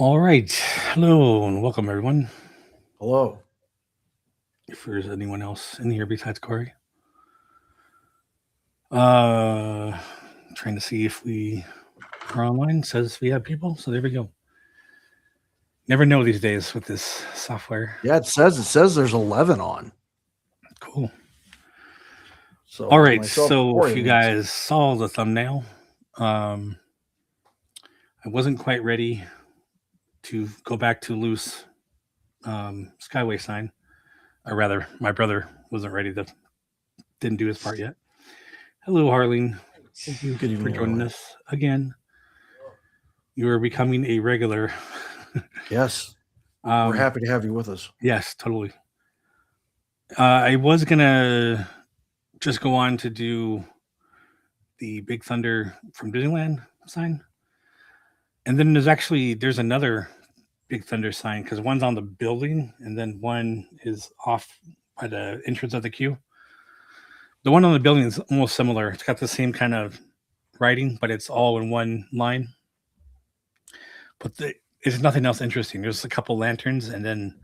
All right. Hello and welcome, everyone. Hello. If there's anyone else in here besides Corey. Uh, trying to see if we are online. Says we have people. So there we go. Never know these days with this software. Yeah, it says there's 11 on. Cool. So All right. myself, So Corey, if you guys saw the thumbnail, I wasn't quite ready to go back to loose Skyway sign. Or rather, my brother wasn't ready to, didn't do his part yet. Hello, Harleen. Thank you Good for evening, joining everyone. us again. You are becoming a regular. Yes, we're happy to have you with us. Yes, totally. I was gonna just go on to do the Big Thunder from Disneyland sign, and then there's another Big Thunder sign because one's on the building and then one is off by the entrance of the queue. The one on the building is almost similar. It's got the same kind of writing, but it's all in one line. But it's nothing else interesting. There's a couple lanterns, and then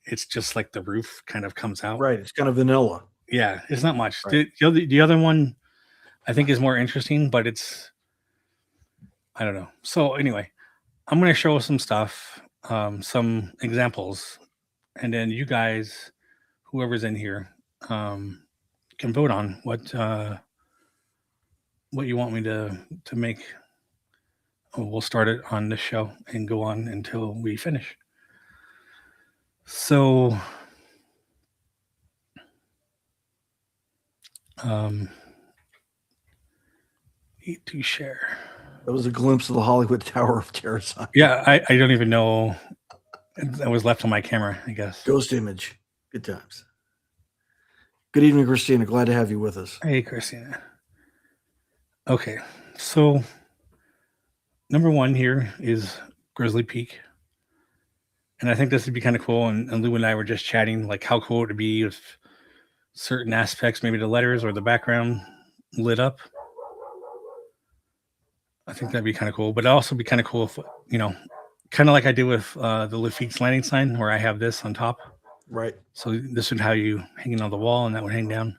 it's just like the roof kind of comes out. Right. It's kind of vanilla. Yeah, it's not much. Right. The other one I think is more interesting, but it's I don't know. So anyway, I'm going to show some stuff, some examples, and then you guys, whoever's in here, can vote on what you want me to make. We'll start it on this show and go on until we finish. So, need to share. That was a glimpse of the Hollywood Tower of Terror sign. Yeah, I don't even know. That was left on my camera, I guess. Ghost image. Good times. Good evening, Christina. Glad to have you with us. Hey, Christina. Okay, so number one here is Grizzly Peak. And I think this would be kind of cool. And Lou and I were just chatting, like how cool it would be if certain aspects, maybe the letters or the background lit up. I think that'd be kind of cool. But it'd also be kind of cool if, kind of like I did with the Lafitte's Landing sign, where I have this on top. Right. So this would have you hanging on the wall, and that would hang down.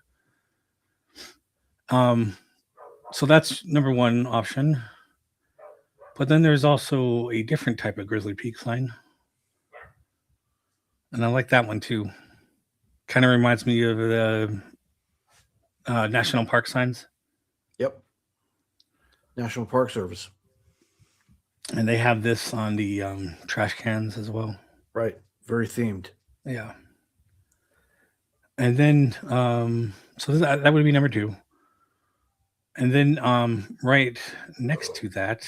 So that's number one option. But then there's also a different type of Grizzly Peak sign. And I like that one too. Kind of reminds me of the national park signs. Yep. National Park Service. And they have this on the trash cans as well. Right. Very themed. Yeah. And then, so that would be number two. And then right next to that,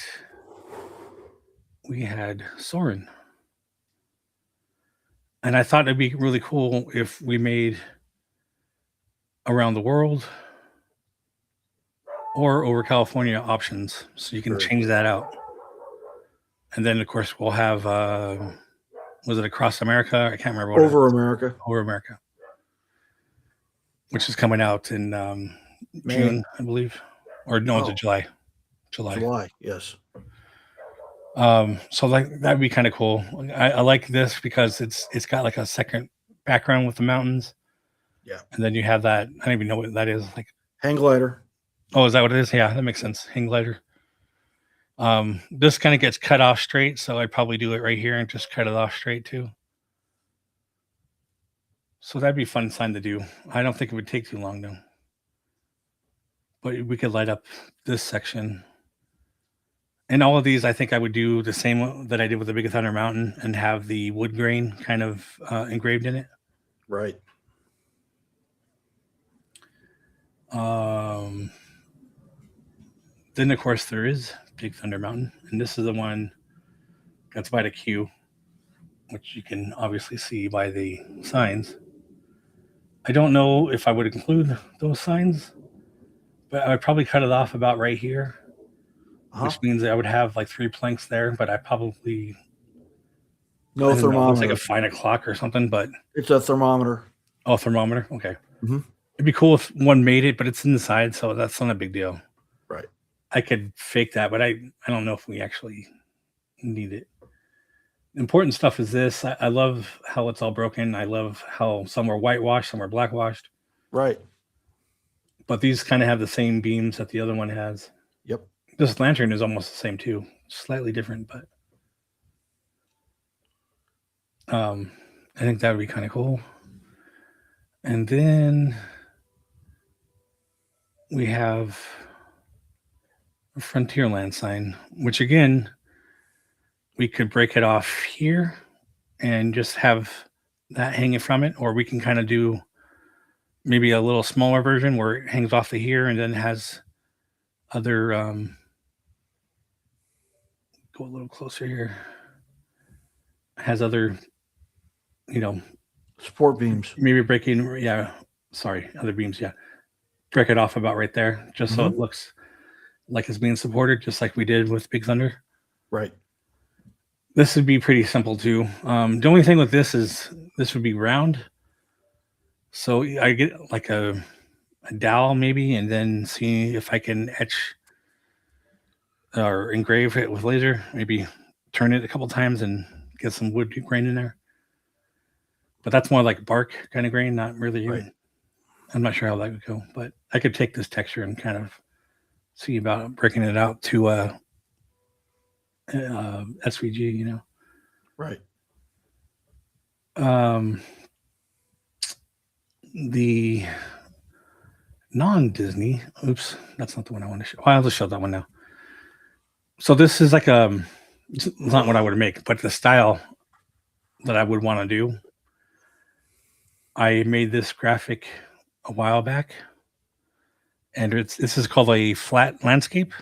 we had Soarin'. And I thought it'd be really cool if we made around the world or over California options. So you can change that out. And then, of course, we'll have, was it Across America? I can't remember. Over America. Over America. Which is coming out in June, I believe. Or no, it's July. July, yes. So like that'd be kind of cool. I like this because it's got like a second background with the mountains. Yeah. And then you have that, I don't even know what that is. Like hang glider. Oh, is that what it is? Yeah, that makes sense. Hang glider. This kind of gets cut off straight, so I'd probably do it right here and just cut it off straight too. So that'd be a fun sign to do. I don't think it would take too long though. But we could light up this section. And all of these, I think I would do the same that I did with the Big Thunder Mountain and have the wood grain kind of engraved in it. Right. Then, of course, there is Big Thunder Mountain. And this is the one that's by the queue, which you can obviously see by the signs. I don't know if I would include those signs, but I would probably cut it off about right here. Which means I would have like 3 planks there, but I probably no thermometer. It's like a fine o'clock or something, but it's a thermometer. Oh, thermometer. Okay. Mm-hmm. It'd be cool if one made it, but it's in the side, so that's not a big deal. Right. I could fake that, but I don't know if we actually need it. important stuff is this. I love how it's all broken. I love how some are whitewashed, some are blackwashed. Right. But these kind of have the same beams that the other one has. Yep. This lantern is almost the same too. Slightly different, but I think that would be kind of cool. And then we have a Frontierland sign, which again, we could break it off here and just have that hanging from it, or we can kind of do maybe a little smaller version where it hangs off to here and then has other go a little closer here, has other, support beams. maybe breaking, other beams, break it off about right there, just so it looks like it's being supported, just like we did with Big Thunder. Right. This would be pretty simple too. The only thing with this is this would be round, so I get like a dowel maybe, and then see if I can etch or engrave it with laser. Maybe turn it a couple times and get some wood grain in there. But that's more like bark kind of grain, not really. Right. I'm not sure how that would go, but I could take this texture and kind of see about breaking it out to SVG, Right. The non-Disney, oops, that's not the one I want to show. I'll just show that one now. So this is like it's not what I would make, but the style that I would want to do. I made this graphic a while back, and this is called a flat landscape,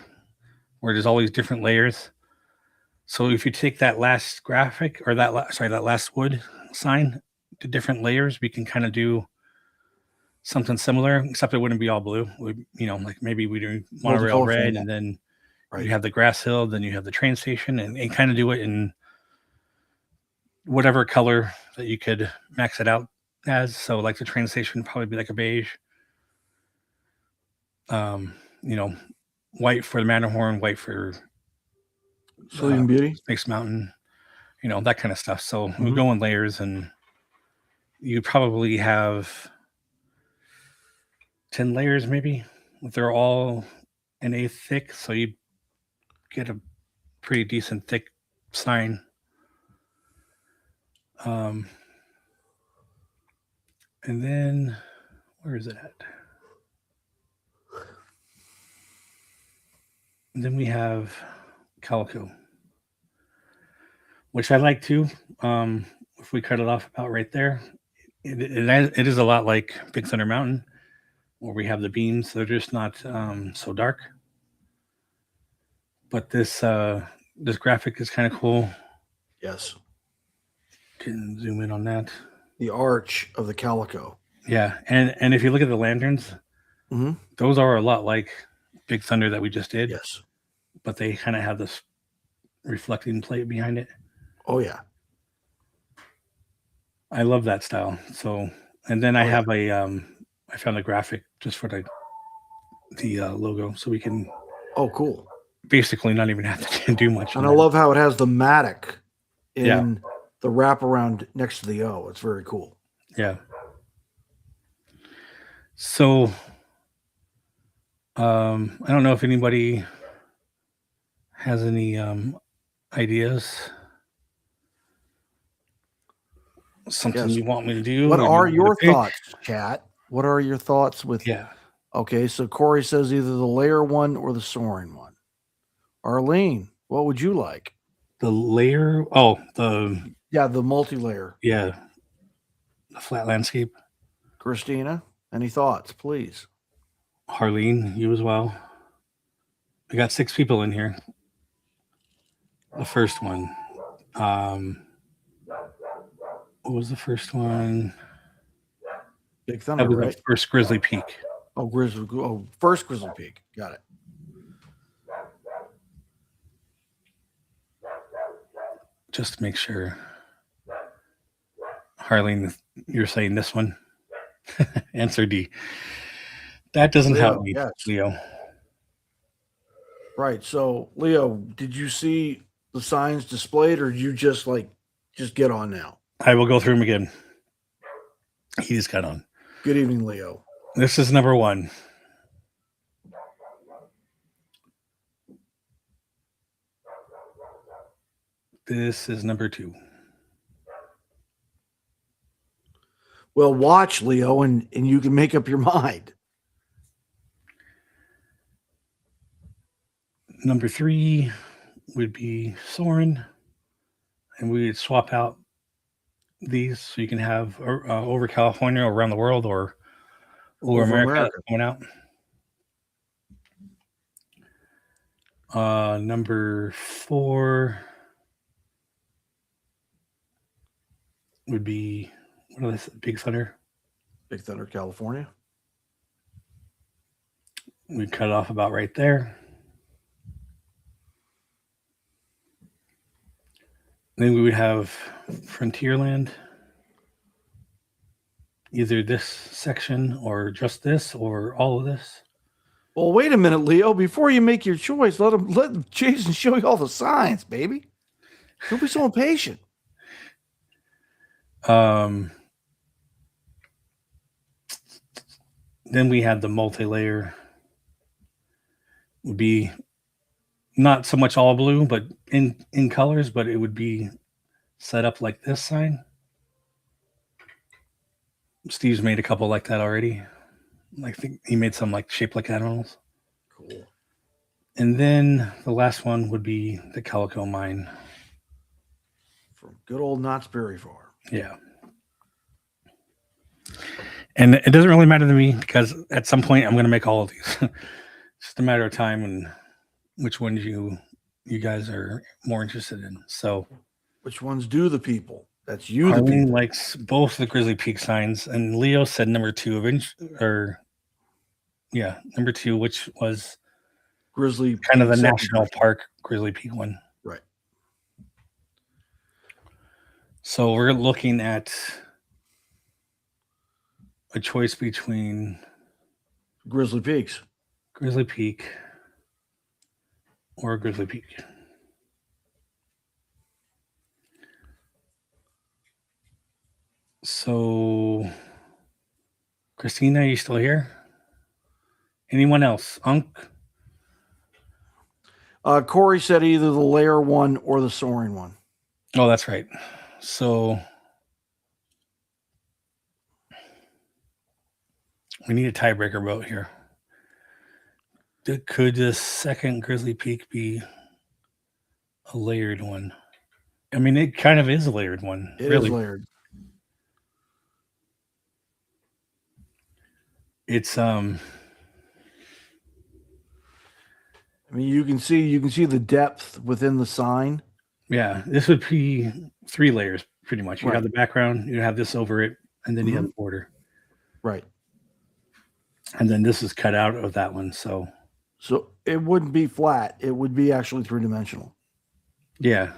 where there's all these different layers. So if you take that last graphic, or that last wood sign to different layers, we can kind of do something similar, except it wouldn't be all blue. Like maybe we do monorail red, and then you have the grass hill, then you have the train station, and kind of do it in whatever color that you could max it out as. So like the train station would probably be like a beige. White for the Matterhorn, white for Sleeping Beauty, Space Mountain, that kind of stuff. So we go in layers, and you probably have 10 layers maybe. If they're all an eighth thick, so you get a pretty decent thick sign. And then where is it at? And then we have Calico, which I like too. If we cut it off about right there, it is a lot like Big Thunder Mountain, where we have the beams. They're just not so dark. But this graphic is kind of cool. Yes. Can zoom in on that. The arch of the Calico. Yeah, and if you look at the lanterns, those are a lot like Big Thunder that we just did. Yes. But they kind of have this reflecting plate behind it. Oh yeah. I love that style. So, and then I have I found a graphic just for the logo, so we can. Oh, cool. Basically, not even have to do much. And I love how it has the Matic in the wraparound next to the O. It's very cool. Yeah. So, I don't know if anybody has any ideas. Something you want me to do? What are your thoughts, chat? What are your thoughts with? Yeah. Okay, so Corey says either the layer one or the soaring one. Arlene, what would you like? The layer? Oh, the multi-layer. Yeah, the flat landscape. Christina, any thoughts, please? Harleen, you as well. We got 6 people in here. The first one. What was the first one? Big Thunder, that was right? The first Grizzly Peak. First Grizzly Peak. Got it. Just to make sure. Harleen, you're saying this one? Answer D. That doesn't help me, Leo. Right. So, Leo, did you see the signs displayed, or did you just like Just get on now. I will go through them again. He just got on. Good evening, Leo. This is number 1. This is number 2. Well, watch, Leo, and you can make up your mind. Number 3 would be Soren, and we would swap out these so you can have over California or around the world or over America coming out. Number 4 would be, what is it? Big Thunder. Big Thunder, California. We cut off about right there. Then we would have Frontierland. Either this section or just this or all of this. Well, wait a minute, Leo. Before you make your choice, let Jason show you all the signs, baby. Don't be so impatient. Then we had the multi-layer. Would be not so much all blue, but in colors, but it would be set up like this sign. Steve's made a couple like that already. I think he made some like shaped like animals. Cool. And then the last one would be the Calico Mine. From good old Knott's Berry Farm. Yeah. And it doesn't really matter to me because at some point I'm going to make all of these. It's just a matter of time and which ones you guys are more interested in. So, which ones do the people? That's you. Arlene likes both the Grizzly Peak signs, and Leo said number 2 number 2, which was Grizzly, kind of the national park Grizzly Peak one. Right. So we're looking at a choice between Grizzly Peaks. Grizzly Peak or Grizzly Peak. So, Christina, are you still here? Anyone else? Unc? Corey said either the layer one or the soaring one. Oh, that's right. So, we need a tiebreaker vote here. Could the second Grizzly Peak be a layered one? I mean, it kind of is a layered one. It is layered. It's I mean, you can see the depth within the sign. Yeah, this would be 3 layers pretty much. You have the background, you have this over it, and then you have the border. Right. And then this is cut out of that one, so it wouldn't be flat. It would be actually 3-dimensional. Yeah.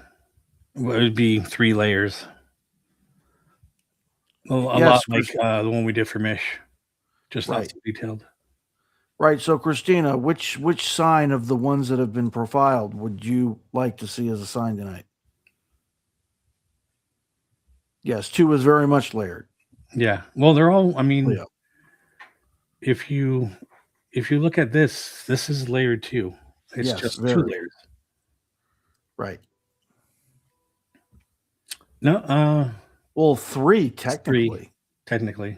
Well, it would be 3 layers. A lot like the one we did for Mish. Just not so detailed. Right. So, Christina, which sign of the ones that have been profiled would you like to see as a sign tonight? Yes, 2 is very much layered. Yeah. Well, they're all, I mean, if you look at this is layered too. It's just 2 layers. Right. No, well, 3 technically. 3, technically.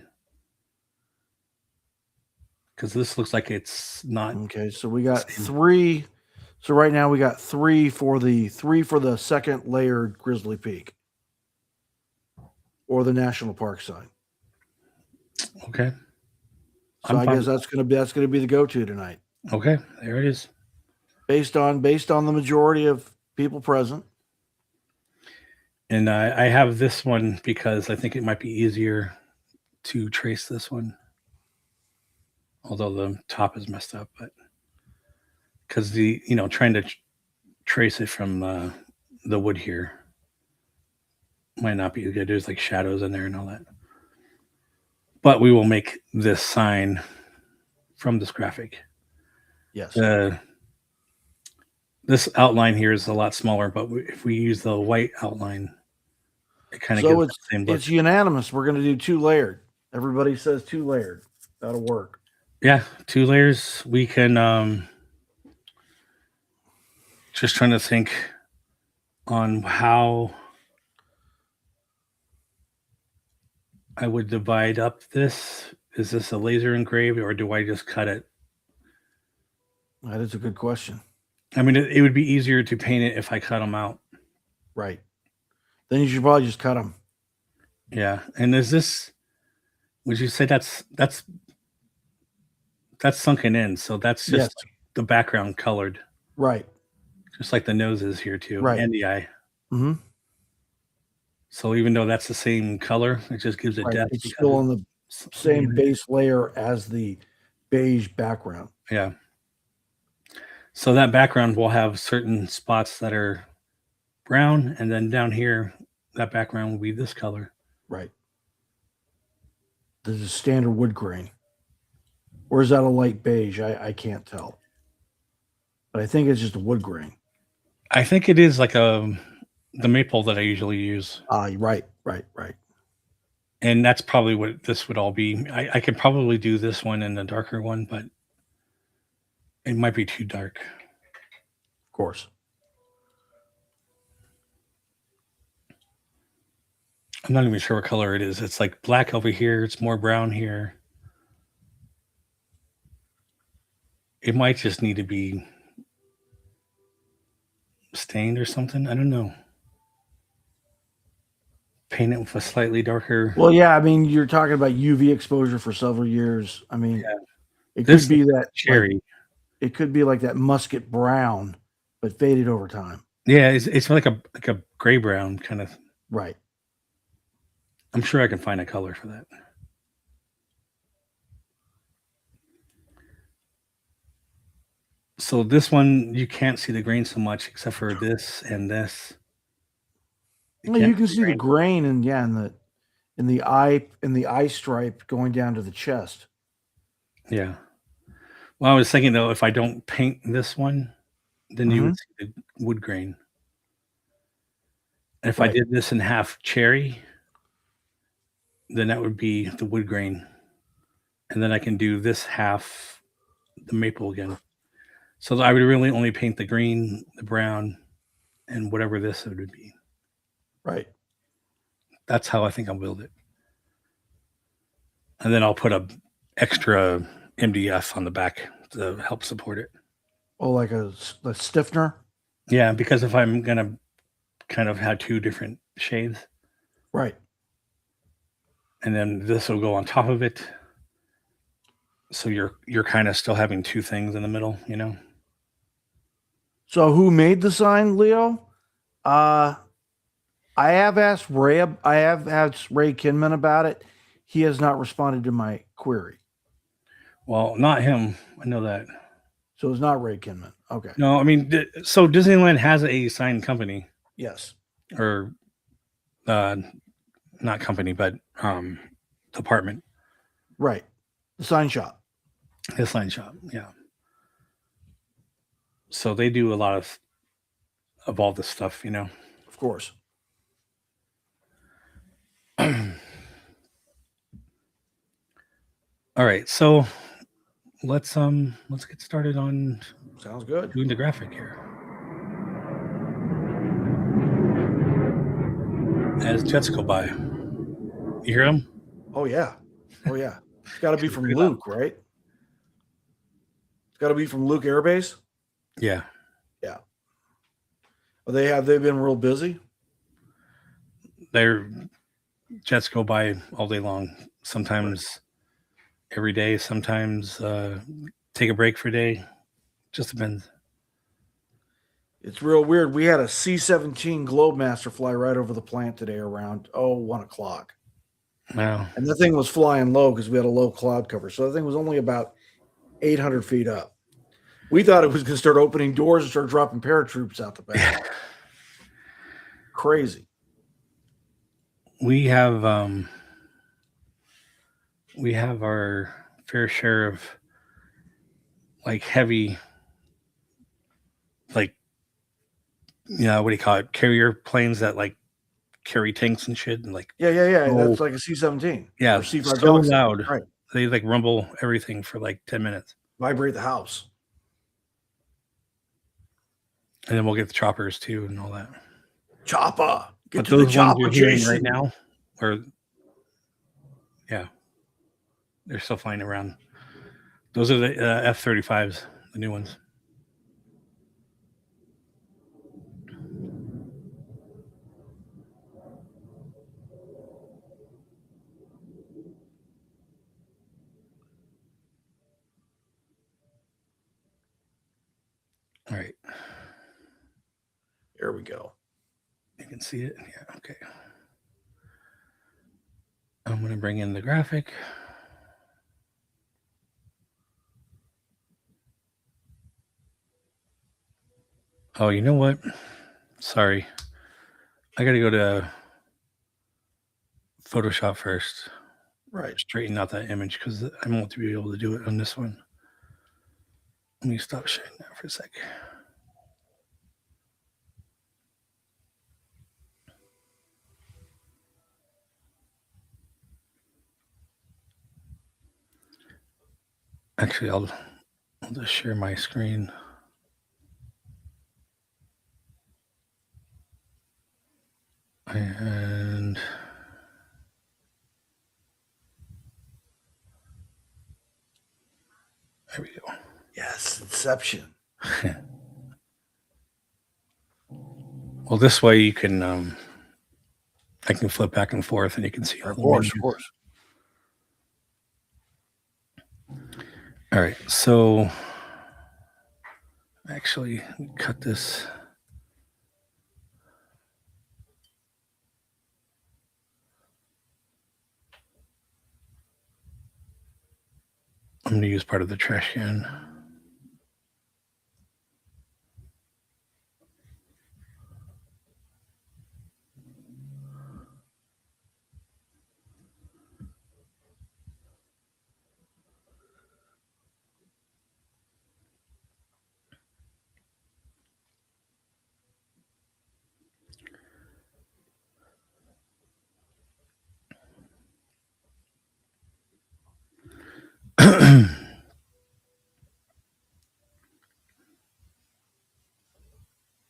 Because this looks like it's not. Okay, so we got 3. So right now we got 3 for the second layered Grizzly Peak or the national park sign. Okay. So I guess that's gonna be the go-to tonight. Okay, there it is. Based on the majority of people present. And I have this one because I think it might be easier to trace this one. Although the top is messed up, but because trying to trace it from the wood here might not be good. There's like shadows in there and all that. But we will make this sign from this graphic. Yes. This outline here is a lot smaller, but if we use the white outline, It kind of So gives the same look. it's unanimous. We're going to do 2 layered. Everybody says 2 layered. That'll work. Yeah, 2 layers. We can just trying to think on how I would divide up this. Is this a laser engraved or do I just cut it? That is a good question. I mean, it would be easier to paint it if I cut them out. Right. Then you should probably just cut them. Yeah. And is this? Would you say that's sunken in? So that's just Yes. the background colored, Right. just like the nose is here too, Right. and the eye. Mm-hmm. So even though that's the same color, it just gives it Right. depth. It's still on the same base layer as the beige background. Yeah. So that background will have certain spots that are brown, and then down here, that background will be this color. Right. This is standard wood grain. Or is that a light beige? I can't tell. But I think it's just a wood grain. I think it is like the maple that I usually use. Right. And that's probably what this would all be. I could probably do this one and the darker one, but it might be too dark. Of course. I'm not even sure what color it is. It's like black over here. It's more brown here. It might just need to be stained or something. I don't know. Paint it with a slightly darker. Well, yeah, I mean, you're talking about UV exposure for several years. I mean, Yeah. it This could be that cherry. It could be like that musket brown, but faded over time. Yeah, it's like a gray brown kind of. Right. I'm sure I can find a color for that. So this one, you can't see the grain so much except for this and this. Well, you can see the grain and in the eye stripe going down to the chest. Yeah. Well, I was thinking though, if I don't paint this one, then you would see the wood grain. And if I did this in half cherry, then that would be the wood grain. And then I can do this half the maple again. So I would really only paint the green, the brown, and whatever this would be. Right. That's how I think I'll build it. And then I'll put a extra MDF on the back to help support it. Oh, like a stiffener? Yeah, because if I'm going to kind of have 2 different shades. Right. And then this will go on top of it. So you're kind of still having 2 things in the middle, you know? So who made the sign, Leo? I have asked Ray. I have asked Ray Kinman about it. He has not responded to my query. Well, not him. I know that. So it's not Ray Kinman. Okay. No, I mean, so Disneyland has a sign company. Yes. Or not company, but department. Right. The sign shop. The sign shop, yeah. So they do a lot of all this stuff, you know. Of course. All right, so let's get started on Sounds good. doing the graphic here. As jets go by, you hear them? Oh yeah. It's got to be from Luke, right? It's got to be from Luke Air Base. Yeah. Have they been real busy? Their jets go by all day long. Sometimes every day. Sometimes take a break for a day. Just depends. It's real weird. We had a C-17 Globemaster fly right over the plant today around 1 o'clock. Wow. And the thing was flying low because we had a low cloud cover. So the thing was only about 800 feet up. We thought it was going to start opening doors and start dropping paratroops out the back. Crazy. We have our fair share of like heavy, like, you know, what do you call it? Carrier planes that like carry tanks and shit, and like Yeah. oh, That's like a C-17. yeah, Or C-5 so Galaxy. loud. Right. They like rumble everything for like 10 minutes, Vibrate the house. and then we'll get the choppers too and all that. Chopper. Get But to the those ones chopper, you're hearing Jason. right now, or yeah, they're still flying around. Those are the F-35s, the new ones. All right. There we go. You can see it. Yeah, okay. I'm going to bring in the graphic. Oh, you know what? Sorry. I got to go to Photoshop first. Right. Straighten out that image because I won't be able to do it on this one. Let me stop sharing that for a sec. Actually, I'll just share my screen. And there we go. Yes, Inception. Well, this way you can, I can flip back and forth and you can see all Of the course, menus. of course. All right, so actually cut this. I'm going to use part of the trash can.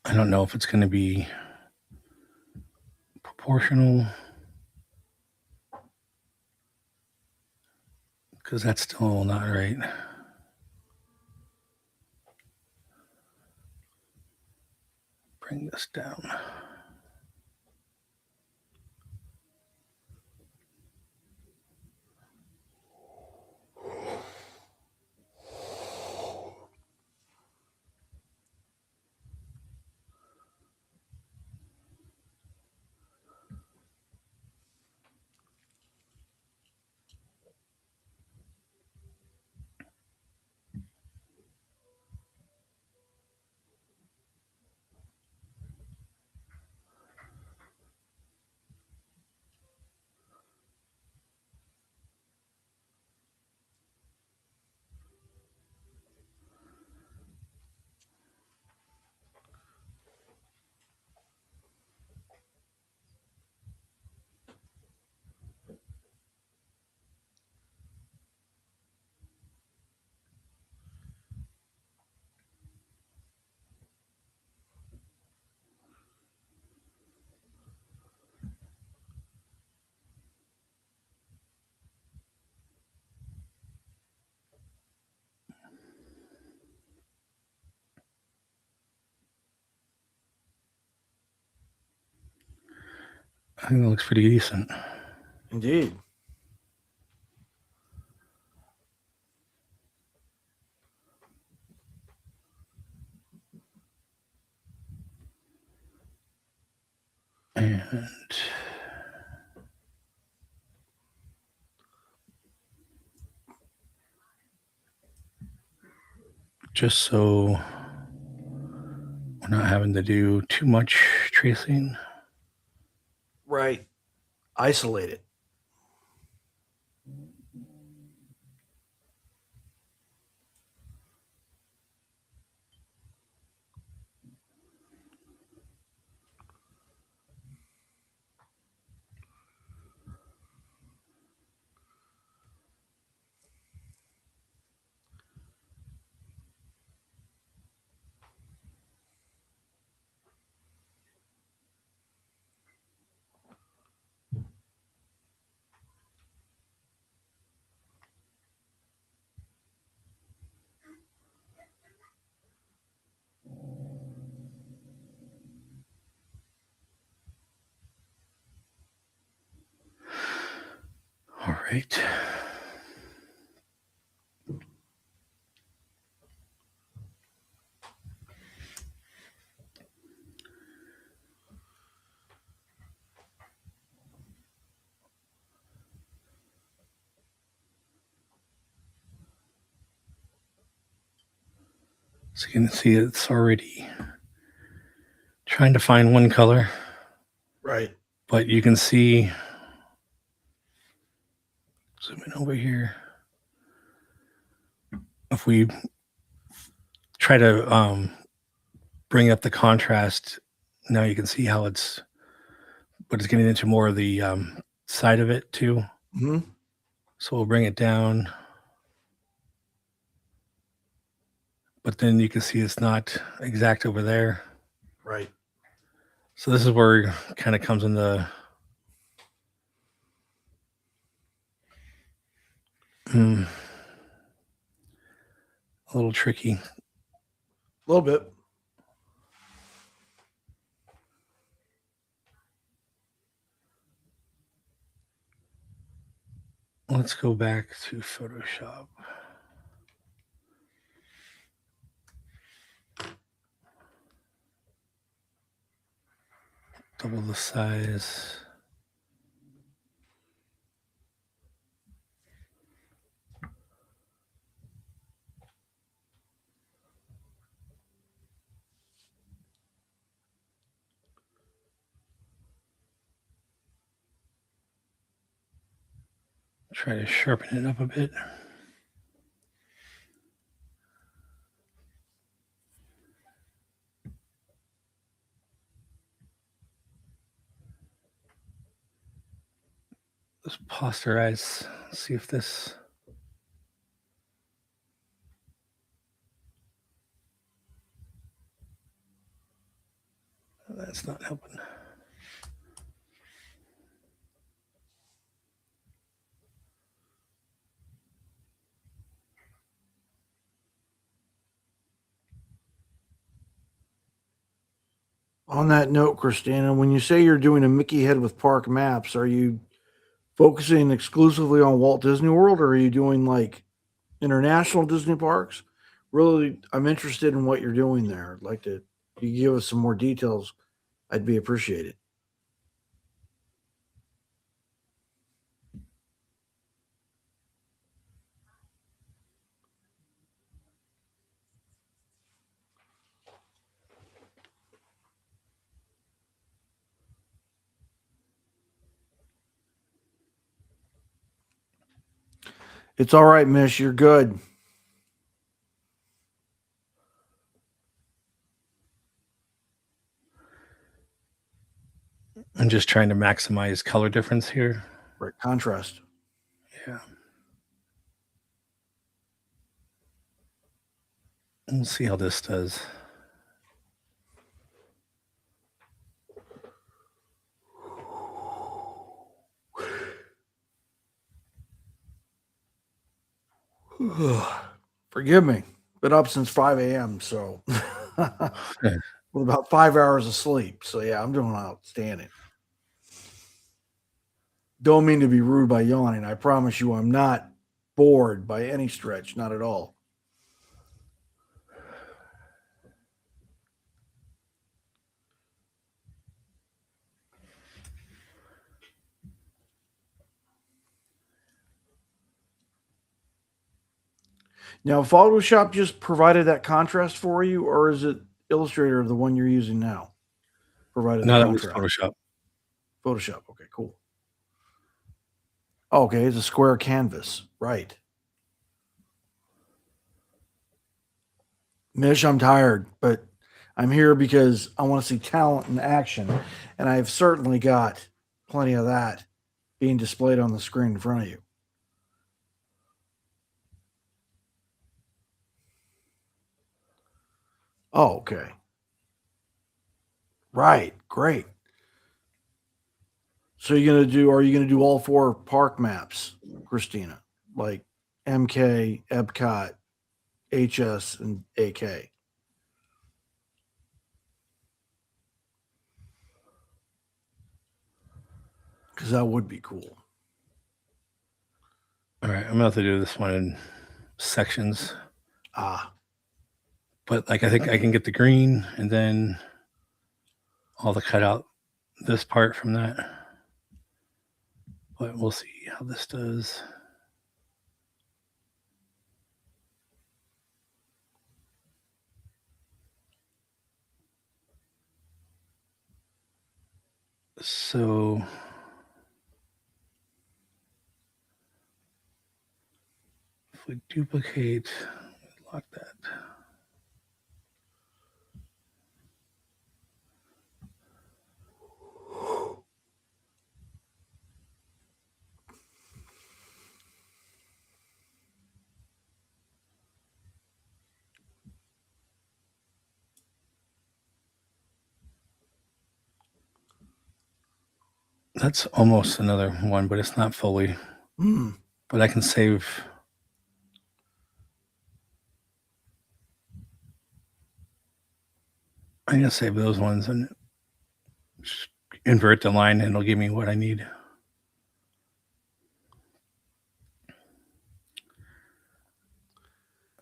I don't know if it's going to be proportional because that's still not right. Bring this down. I think that looks pretty decent. Indeed. And just so we're not having to do too much tracing. Right. Isolate it. right. So you can see it's already trying to find one color, Right. but you can see, zoom in over here. If we try to bring up the contrast, now you can see how it's getting into more of the side of it too. Hmm. So we'll bring it down, but then you can see it's not exact over there. Right. So this is where it kind of comes in a little tricky. A little bit. Let's go back to Photoshop. Double the size. Try to sharpen it up a bit. Let's posterize. See if this. That's not helping. On that note, Christina, when you say you're doing a Mickey head with park maps, are you focusing exclusively on Walt Disney World, or are you doing like international Disney parks? Really, I'm interested in what you're doing there. I'd like to, if you give us some more details, I'd be appreciated. It's all right, Miss. You're good. I'm just trying to maximize color difference here. Right. Contrast. Yeah. We'll see how this does. Forgive me. Been up since 5 a.m. So Yeah. with about 5 hours of sleep. So yeah, I'm doing outstanding. Don't mean to be rude by yawning. I promise you I'm not bored by any stretch, not at all. Now, Photoshop just provided that contrast for you, or is it Illustrator, the one you're using now, provided the No, that was contrast? Photoshop. Photoshop. Okay, cool. Okay, it's a square canvas. Right. Mish, I'm tired, but I'm here because I want to see talent in action. And I've certainly got plenty of that being displayed on the screen in front of you. Oh, okay. Right. Great. So are you gonna do all four park maps, Christina? Like MK, Epcot, HS, and AK. Because that would be cool. right, I'm gonna have to do this one in sections. But like I think I can get the green and then all the cut out this part from that. But we'll see how this does. So if we duplicate, lock that. That's almost another one, but it's not fully. But I can save. I'm gonna save those ones and just invert the line, and it'll give me what I need.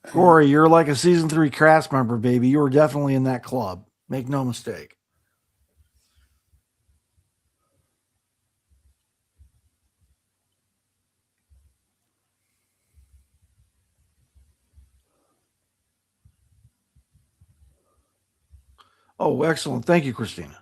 Corey, you're like a season 3 cast member, baby. You were definitely in that club. Make no mistake. Oh, excellent. Thank you, Christina.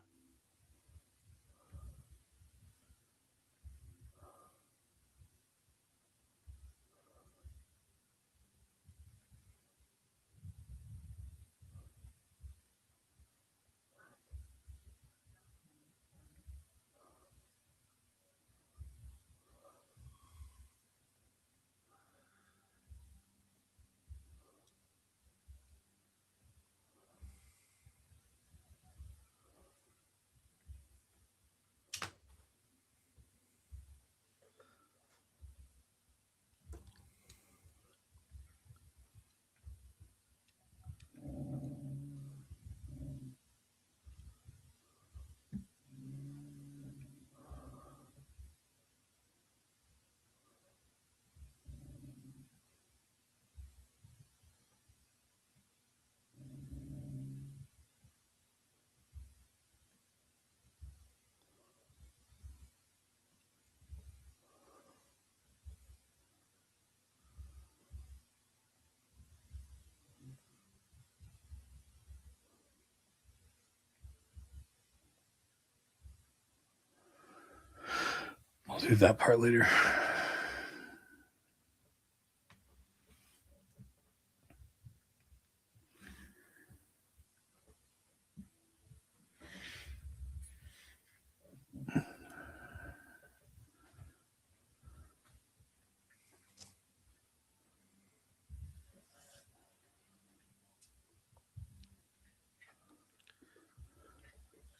I'll do that part later.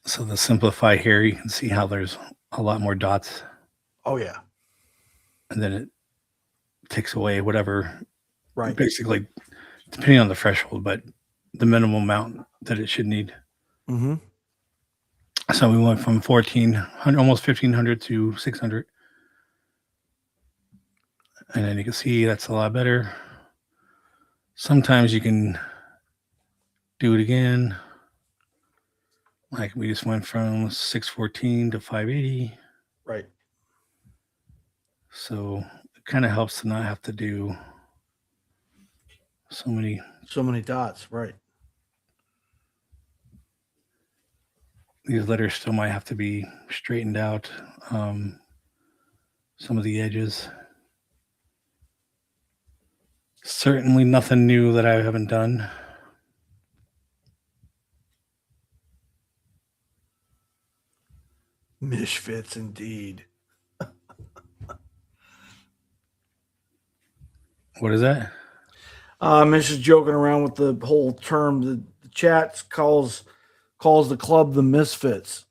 So the simplify here, you can see how there's a lot more dots. Oh, yeah. And then it takes away whatever, right? Basically, depending on the threshold, but the minimum amount that it should need. Mm-hmm. So we went from 1,400, almost 1,500 to 600. And then you can see that's a lot better. Sometimes you can do it again. Like we just went from 614 to 580. Right. So it kind of helps to not have to do so many dots. Right. These letters still might have to be straightened out. Some of the edges. Certainly nothing new that I haven't done. Misfits indeed. What is that? Mish is joking around with the whole term. The chat calls the club the Misfits,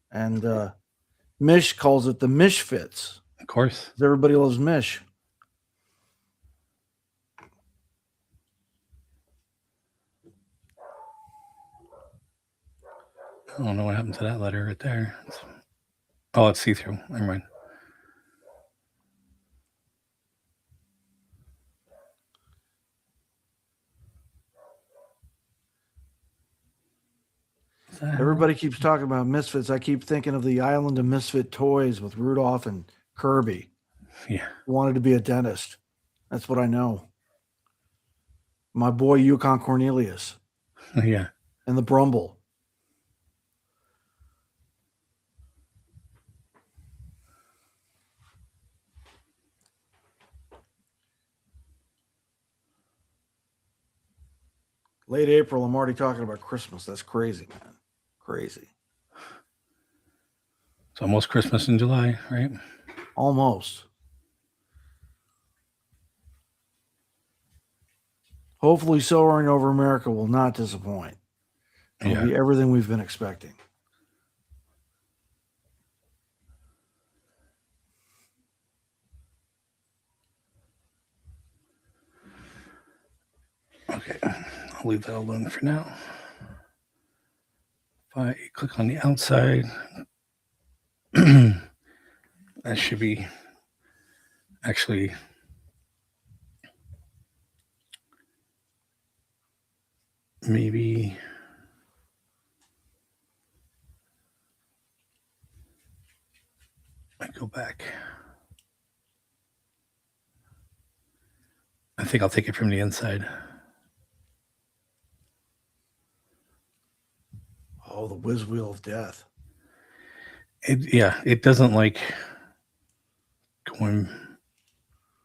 and Mish calls it the Mishfits. Of course. Everybody loves Mish. I don't know what happened to that letter right there. It's see-through. Never mind. the hell? Everybody keeps talking about Misfits. I keep thinking of the Island of Misfit Toys with Rudolph and Kirby. Yeah. Wanted to be a dentist. That's what I know. My boy Yukon Cornelius Yeah. and the Brumble. Late April, I'm already talking about Christmas. That's crazy, man. Crazy. It's almost Christmas in July, right? Almost. Hopefully, Soaring Over America will not disappoint. It'll be everything we've been expecting. Okay. I'll leave that alone for now. If I click on the outside, that should be actually maybe I go back. I think I'll take it from the inside. Oh, the Whiz Wheel of Death. It doesn't like going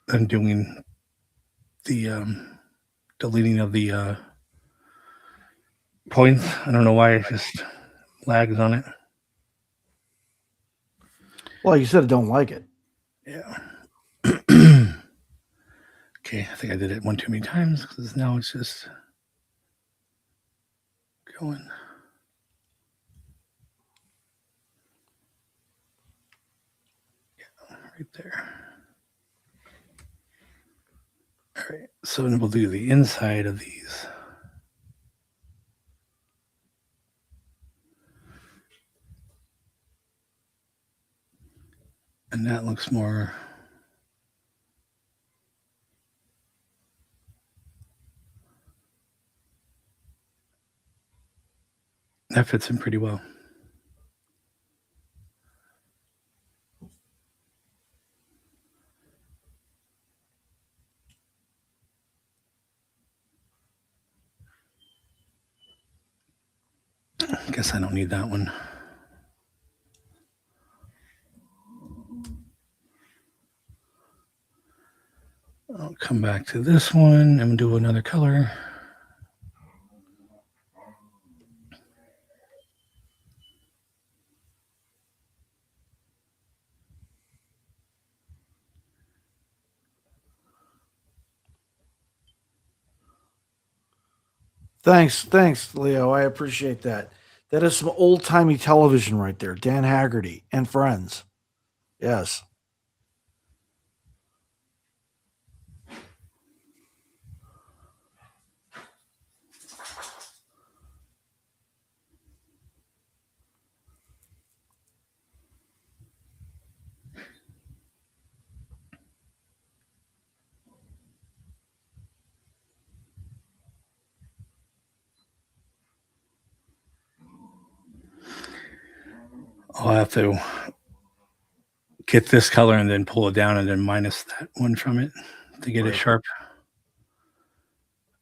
and doing the deleting of the points. I don't know why it just lags on it. Well, you said I don't like it. Yeah. Okay, I think I did it one too many times because now it's just going. Yeah, right there. All right, so then we'll do the inside of these. And that looks more. That fits in pretty well. I guess I don't need that one. I'll come back to this one and do another color. Thanks, Leo. I appreciate that. That is some old timey television right there. Dan Haggerty and Friends. Yes. I'll have to get this color and then pull it down and then minus that one from it to get it sharp.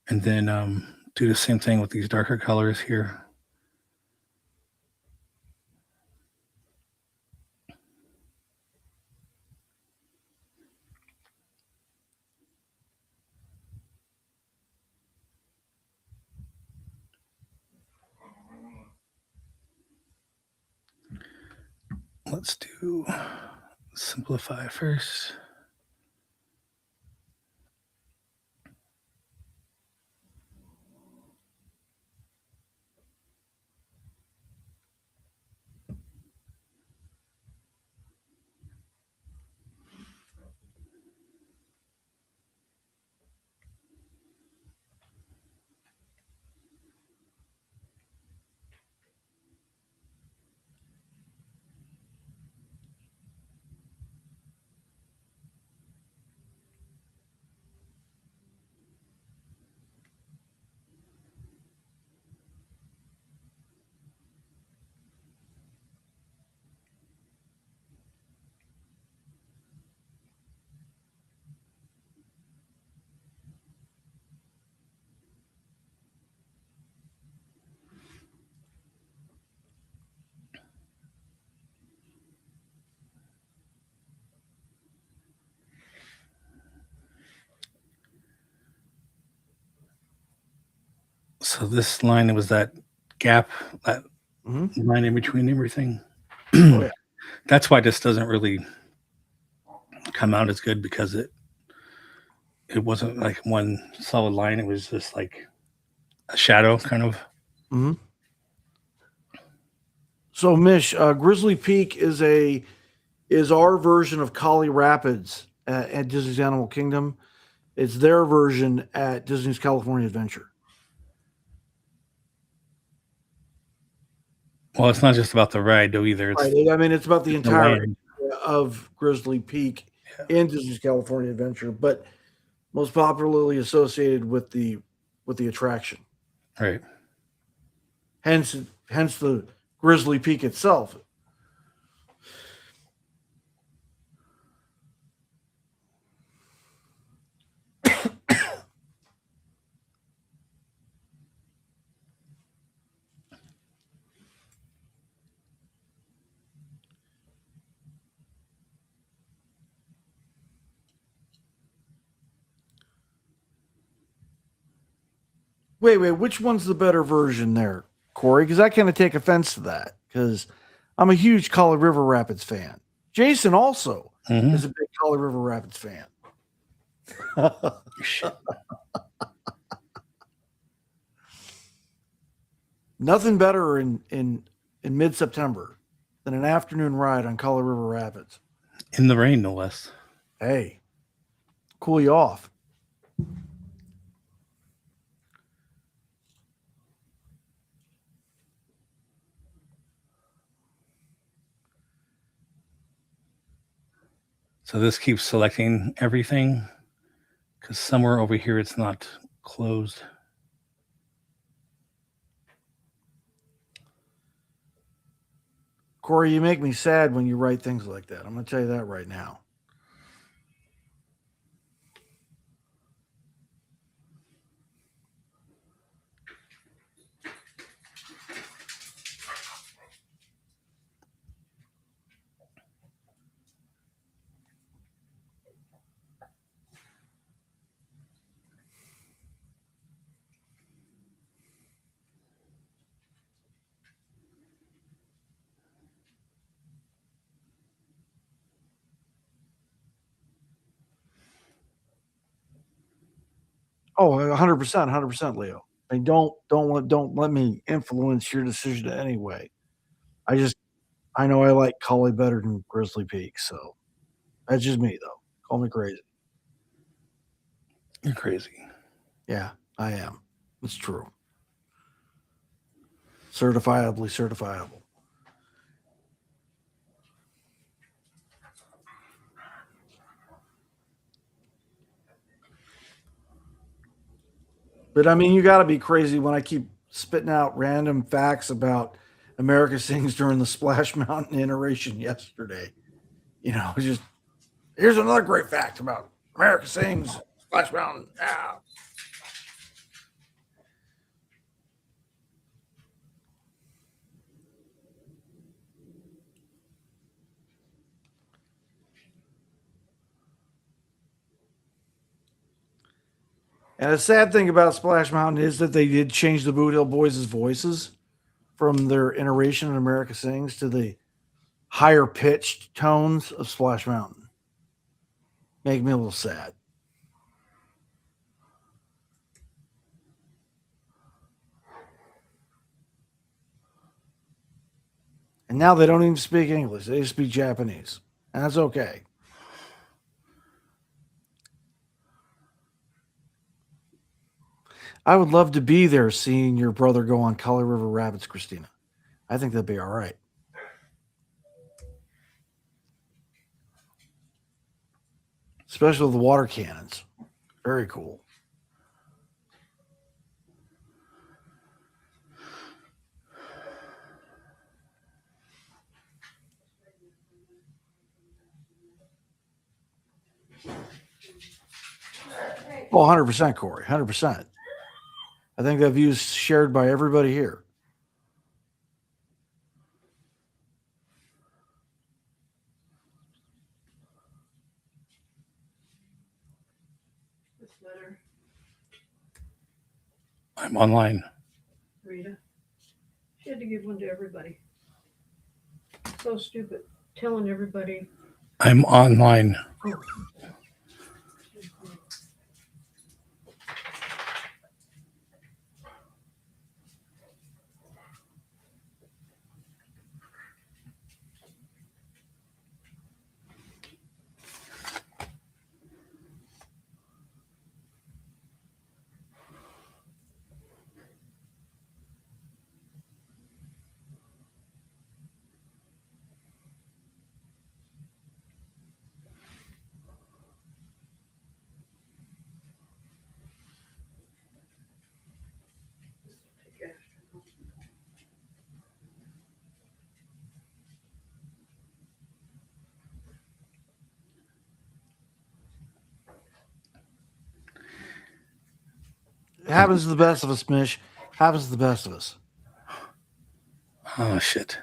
And then do the same thing with these darker colors here. Let's do simplify first. So this line, it was that gap, that Mhm. line in between everything. Oh, yeah. That's why this doesn't really come out as good, because it wasn't like one solid line. It was just like a shadow kind of. Mhm. So, Mish, Grizzly Peak is our version of Collie Rapids at Disney's Animal Kingdom. It's their version at Disney's California Adventure. Well, it's not just about the ride though either. It's Right. I mean, it's about the the entire land. of Grizzly Peak Yeah. in Disney's California Adventure, but most popularly associated with the attraction. Right. Hence the Grizzly Peak itself. Wait, which one's the better version there, Corey? Because I kind of take offense to that because I'm a huge Collie River Rapids fan. Jason also Mhm. is a big Collie River Rapids fan. Shit. Nothing better in mid-September than an afternoon ride on Collie River Rapids. In the rain, no less. Hey, cool you off. So this keeps selecting everything, because somewhere over here it's not closed. Corey, you make me sad when you write things like that. I'm going to tell you that right now. Oh, 100%, 100%, Leo. I mean, don't let me influence your decision in any way. I know I like Collie better than Grizzly Peak, so that's just me though. Call me crazy. You're crazy. Yeah, I am. It's true. Certifiably certifiable. But I mean, you got to be crazy when I keep spitting out random facts about America Sings during the Splash Mountain iteration yesterday. You know, just here's another great fact about America Sings Splash Mountain. Yeah. And the sad thing about Splash Mountain is that they did change the Boot Hill Boys' voices from their iteration in America Sings to the higher pitched tones of Splash Mountain. Make me a little sad. And now they don't even speak English. They speak Japanese. And that's okay. I would love to be there seeing your brother go on Collie River Rapids, Christina. I think that'd be all right. Especially with the water cannons. Very cool. Well, 100%, Corey. 100%. I think that view is shared by everybody here. I'm online. give one to everybody. So stupid. Telling everybody. I'm online. Oh. It happens to the best of us, Mish. Happens to the best of us. Oh shit.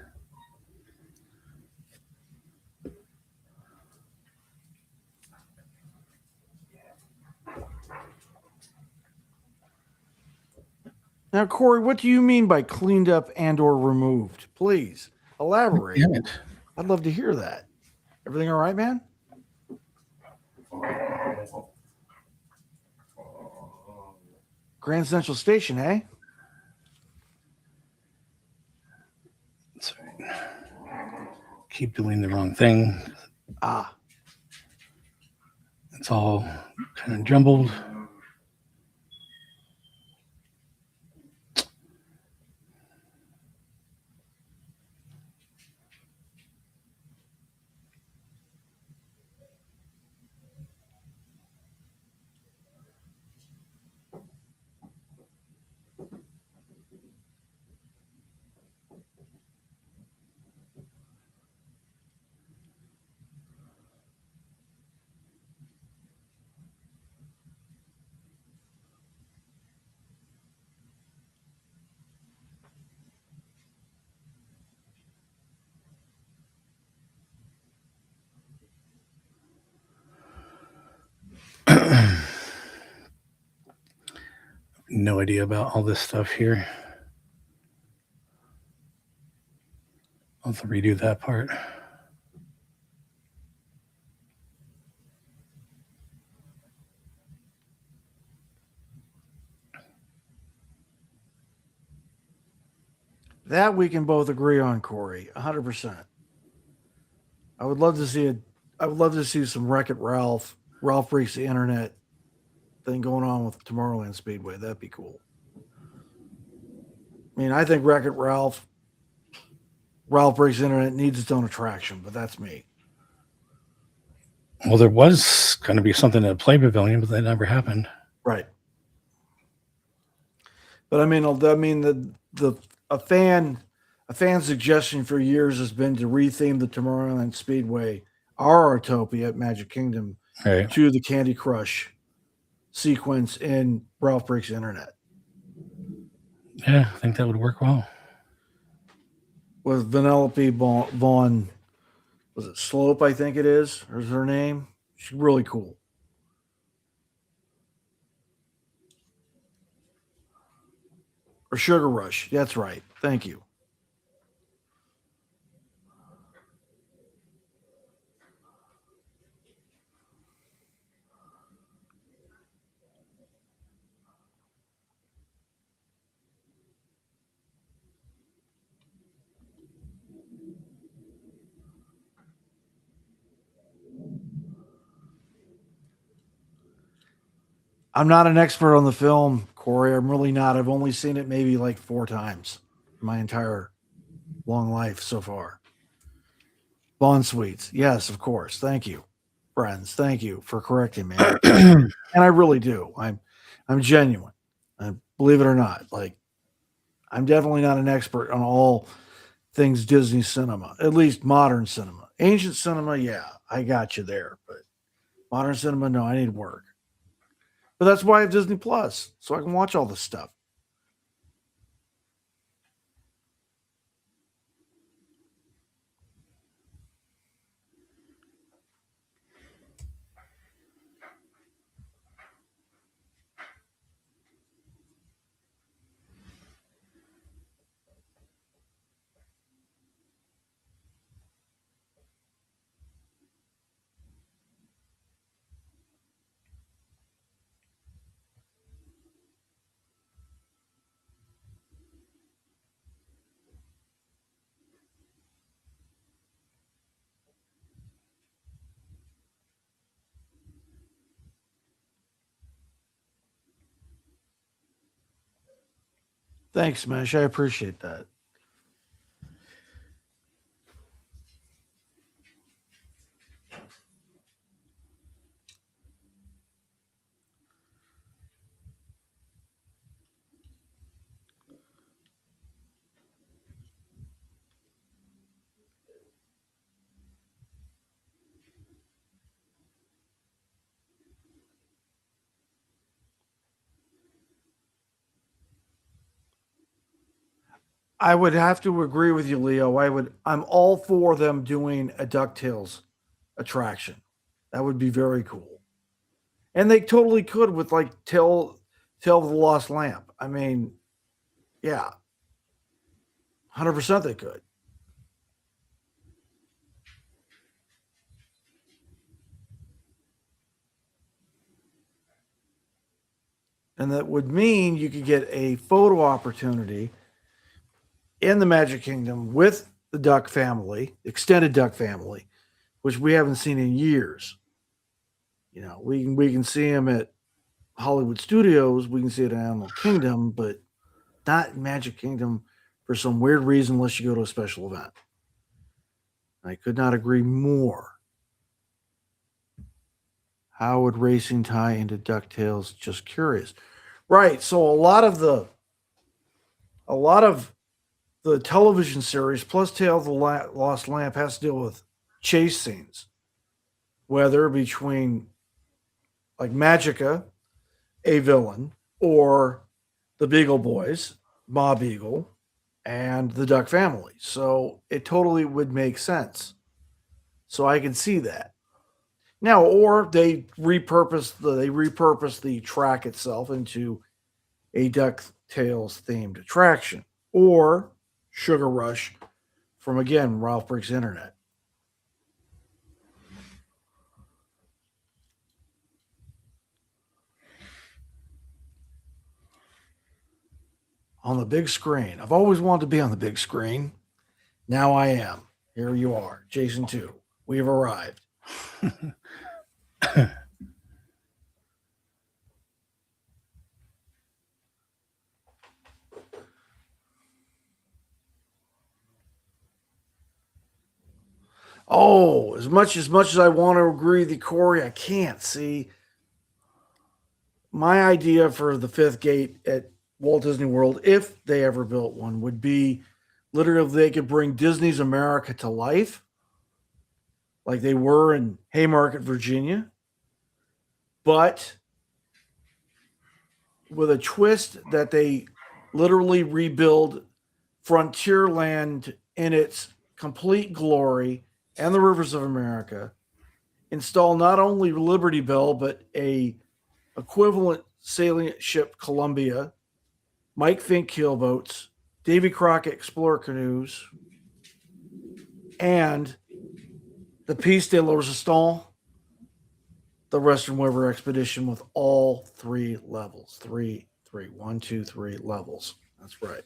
Now, Corey, what do you mean by cleaned up and or removed? Please elaborate. Damn it. I'd love to hear that. Everything all right, man? Grand Central Station, eh? That's right. Keep doing the wrong thing. Ah, It's all kind of jumbled. No idea about all this stuff here. I'll have to redo that part. that we can both agree on, Corey. 100%. I would love to see it. I would love to see some Wreck-It Ralph Breaks the Internet thing going on with Tomorrowland Speedway. That'd be cool. I mean, I think Wreck-It Ralph Breaks the Internet needs its own attraction, but that's me. Well, there was going to be something at Play Pavilion, but that never happened. Right. But I mean, a fan suggestion for years has been to retheme the Tomorrowland Speedway, our Autopia at Magic Kingdom, Right. to the Candy Crush sequence in Ralph Breaks the Internet. Yeah, I think that would work well. With Vanellope Vaughn, was it Slope? I think it is. Or is her name? She's really cool. Or Sugar Rush. That's right. Thank you. I'm not an expert on the film, Corey. I'm really not. I've only seen it maybe like 4 times in my entire long life so far. Bond Sweets. Yes, of course. Thank you, friends. Thank you for correcting me. And I really do. I'm genuine. Believe it or not. Like, I'm definitely not an expert on all things Disney cinema, at least modern cinema. Ancient cinema, yeah, I got you there. But modern cinema, no, I need work. But that's why I have Disney Plus, so I can watch all this stuff. Thanks, Mesh. I appreciate that. I would have to agree with you, Leo. I'm all for them doing a DuckTales attraction. That would be very cool. And they totally could with like Tale of the Lost Lamp. I mean, yeah. 100% they could. And that would mean you could get a photo opportunity in the Magic Kingdom with the Duck family, extended Duck family, which we haven't seen in years. You know, we can see them at Hollywood Studios, we can see it in Animal Kingdom, but not in Magic Kingdom for some weird reason unless you go to a special event. I could not agree more. How would racing tie into DuckTales? Just curious. Right. So a lot of the television series plus Tale of the Lost Lamp has to deal with chase scenes, whether between like Magica, a villain, or the Beagle Boys, Bob Eagle, and the Duck family. So it totally would make sense. So I can see that. Now, or they repurpose the track itself into a DuckTales themed attraction, or Sugar Rush from again Ralph Breaks Internet. On the big screen. I've always wanted to be on the big screen. Now I am. Here you are, Jason 2. We have arrived. Oh, as much as I want to agree with you, Corey, I can't. See, my idea for the fifth gate at Walt Disney World, if they ever built one, would be literally if they could bring Disney's America to life, like they were in Haymarket, Virginia, but with a twist that they literally rebuild Frontierland in its complete glory and the rivers of America, install not only Liberty Bell, but a equivalent sailing ship Columbia, Mike Fink keelboats, Davy Crockett Explorer canoes, and the Piece de la Resistance, the Western River Expedition with all three levels. 1, 2, 3 levels. That's right.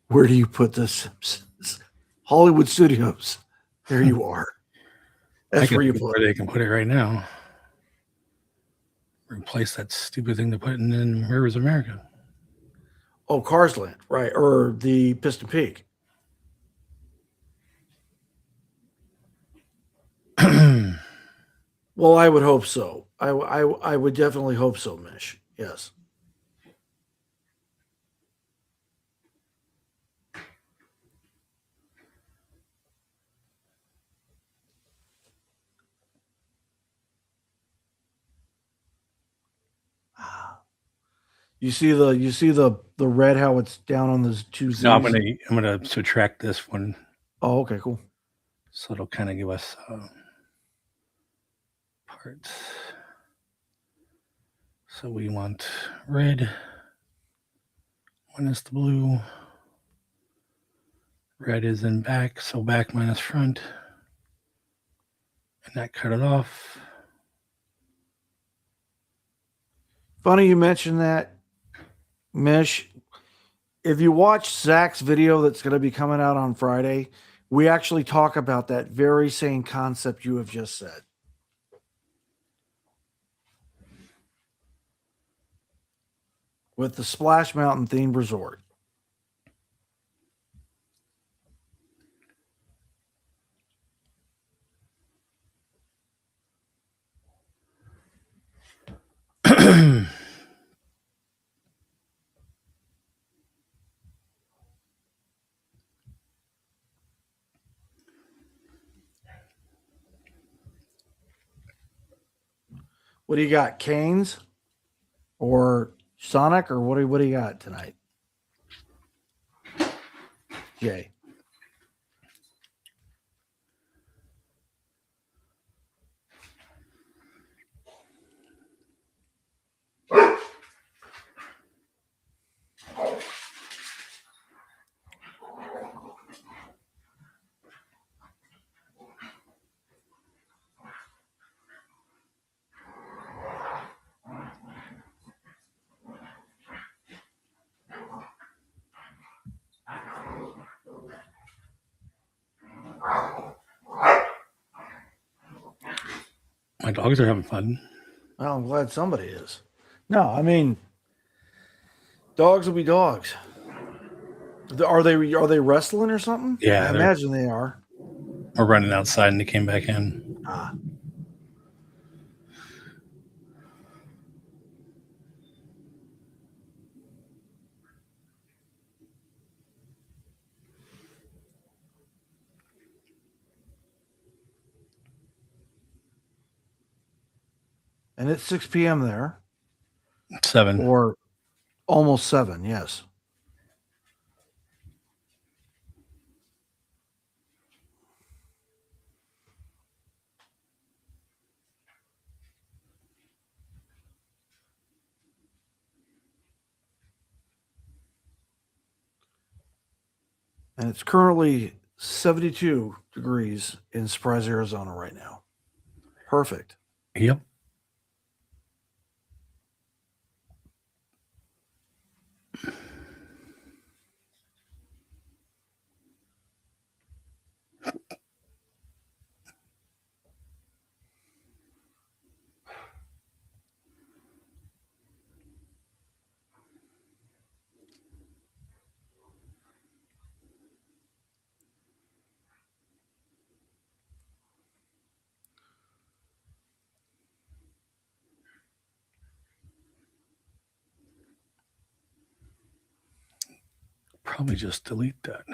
Where do you put this? Hollywood Studios. There you are. That's where you put it. They can put it right now. Replace that stupid thing to put in Rivers of America. Oh, Cars Land, right. Or the Piston Peak. Well, I would hope so. I would definitely hope so, Mish. Yes. You see the red, how it's down on those two Z's? No, I'm gonna subtract this one. Oh, okay, cool. So it'll kind of give us parts. So we want red. One is the blue. Red is in back, so back minus front. And that cut it off. Funny you mentioned that, Mish. If you watch Zach's video that's going to be coming out on Friday, we actually talk about that very same concept you have just said. with the Splash Mountain themed resort. What do you got? Canes or Sonic, or what do you got tonight? Jay. My dogs are having fun. Well, I'm glad somebody is. No, I mean, dogs will be dogs. Are they wrestling or something? Yeah, I they're- imagine they are. We're running outside and they came back in. Ah. And it's 6 p.m. there, 7. or almost 7, yes. And it's currently 72 degrees in Surprise, Arizona right now. Perfect. Yep. Probably just delete that.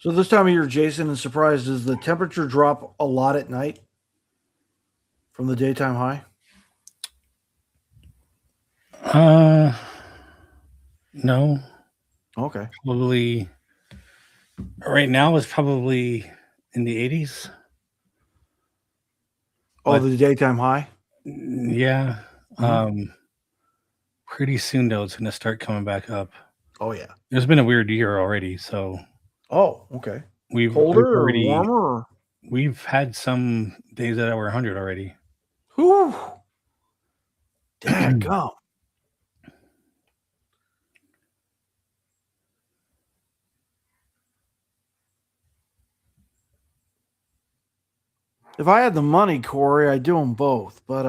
So this time of year, Jason, is surprised, does the temperature drop a lot at night from the daytime high? No. Okay. Probably right now is probably in the 80s. Oh, But- the daytime high? Yeah. Mhm. Pretty soon though, it's gonna start coming back up. Oh, yeah. There's been a weird year already, so Oh, okay. we've Colder already or warmer? Or... we've had some days that were 100 already. Whew. Dadgum. If I had the money, Corey, I'd do them both. But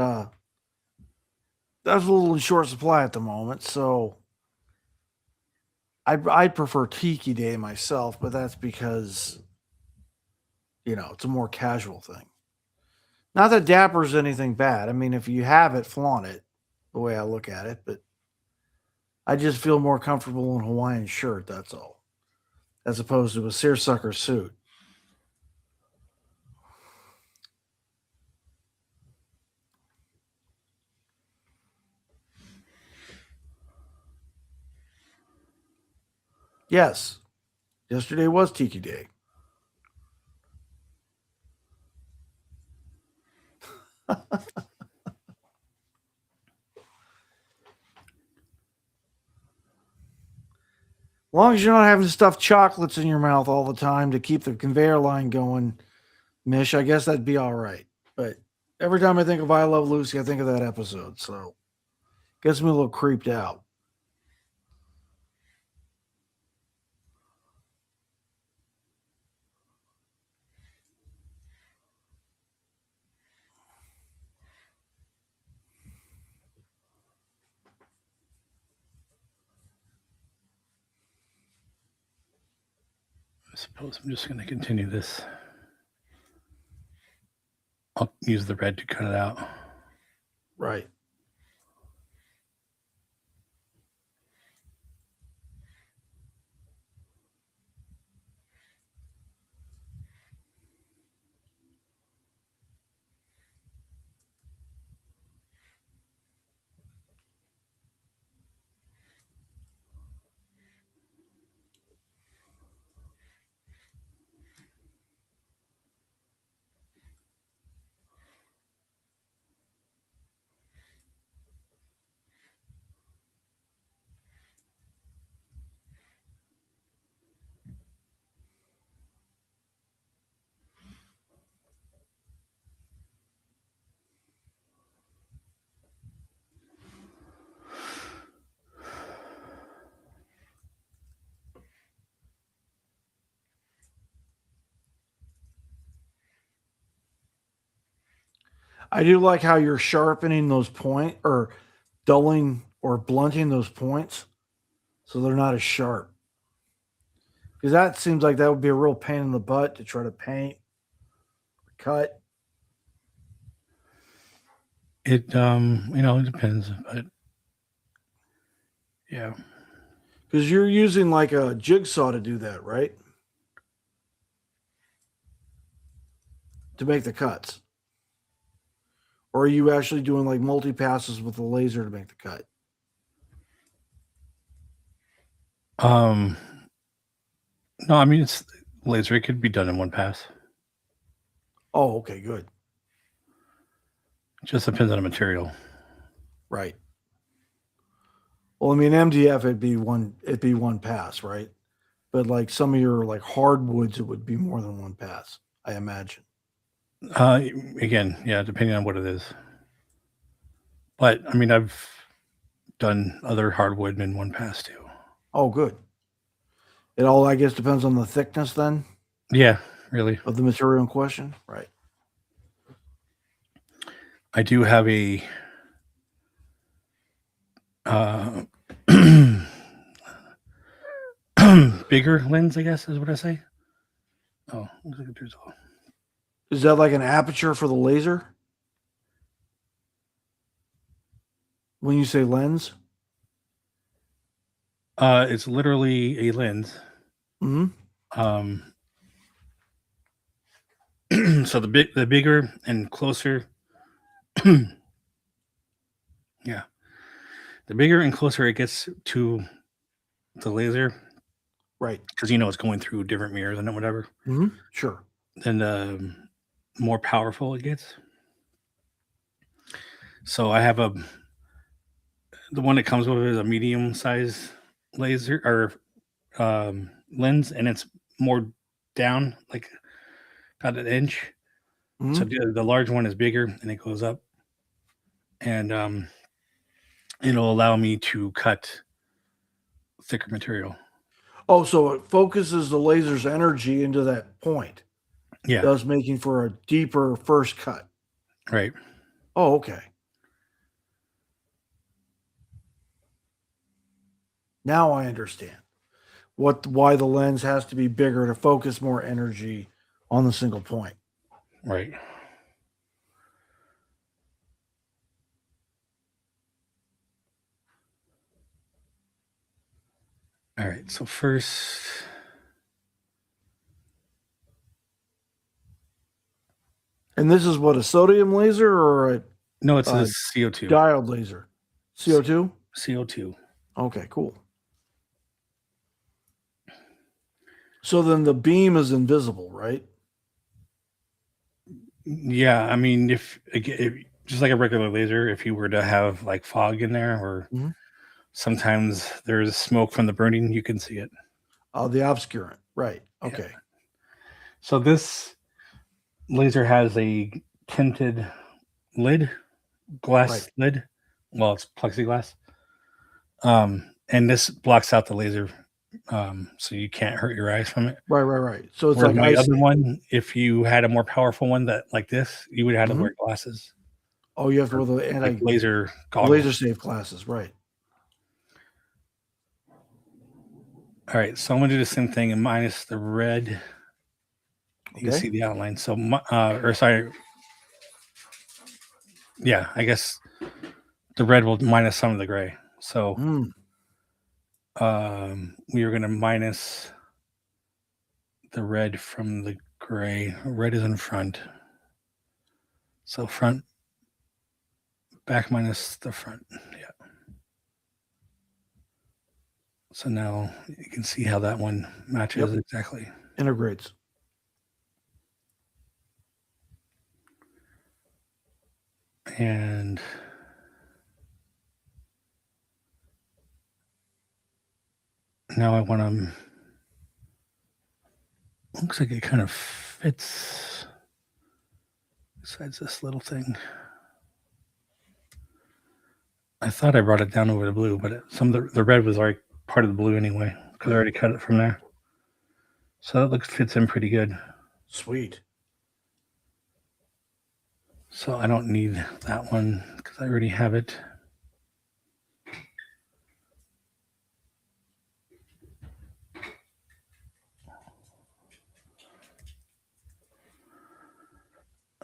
that's a little in short supply at the moment. So I'd prefer Tiki Day myself, but that's because, it's a more casual thing. Not that Dapper's anything bad. I mean, if you have it, flaunt it. the way I look at it, but I just feel more comfortable in a Hawaiian shirt, that's all, as opposed to a seersucker suit. Yes, yesterday was Tiki Day. As long as you're not having stuffed chocolates in your mouth all the time to keep the conveyor line going, Mish, I guess that'd be all right. But every time I think of I Love Lucy, I think of that episode. So gets me a little creeped out. I suppose I'm just going to continue this. I'll use the red to cut it out. Right. I do like how you're sharpening those point or dulling or blunting those points so they're not as sharp. Because that seems like that would be a real pain in the butt to try to paint, cut. It it depends, but yeah. Because you're using like a jigsaw to do that, right? To make the cuts. Or are you actually doing like multi passes with the laser to make the cut? No, I mean it's laser. It could be done in one pass. Oh, okay, good. It just depends on the material. Right. Well, I mean MDF it'd be one pass, right? But like some of your like hardwoods, it would be more than one pass, I imagine. Again, yeah, depending on what it is. But I mean, I've done other hardwood in one pass too. Oh, good. It all, I guess, depends on the thickness then Yeah, really. of the material in question. Right. I do have a bigger lens, I guess is what I say. Oh, looks like there's a Is that like an aperture for the laser? When you say lens? it's literally a lens. Hmm. So the bigger and closer, yeah, the bigger and closer it gets to the laser, Right. because it's going through different mirrors and whatever, Hmm. Sure. then the more powerful it gets. So I have the one that comes with it is a medium size laser or lens, and it's more down, like about an inch. Mhm. So the large one is bigger and it goes up, and it'll allow me to cut thicker material. Oh, so it focuses the laser's energy into that point, Yeah, thus making for a deeper first cut. right. Oh, okay. Now I understand why the lens has to be bigger to focus more energy on the single point. Right. All right. So first, And this is what, a sodium laser or a no, it's a Uh, CO2. diode laser? CO2? CO2. Okay, cool. So then the beam is invisible, right? Yeah, I mean, if just like a regular laser, if you were to have like fog in there, or Mhm. sometimes there's smoke from the burning, you can see it. Oh, the obscurant. Right. Yeah. Okay. So this laser has a tinted lid, glass Right. lid. Well, it's plexiglass. And this blocks out the laser, so you can't hurt your eyes from it. Right. So it's Whereas like my ice. other one, if you had a more powerful one that like this, you would have to Mhm. wear glasses, Oh, you have to wear the like laser laser goggles. safe glasses. Right. All right, so I'm gonna do the same thing and minus the red. You can Okay. see the outline. So, or sorry, yeah, I guess the red will minus some of the gray. So, Mm, we are gonna minus the red from the gray. Red is in front. So front, back minus the front. Yeah. So now you can see how that one matches Yep. exactly. integrates. And now I want to, looks like it kind of fits besides this little thing. I thought I brought it down over the blue, but some of the red was already part of the blue anyway, because I already cut it from there. So that looks fits in pretty good. Sweet. So I don't need that one because I already have it.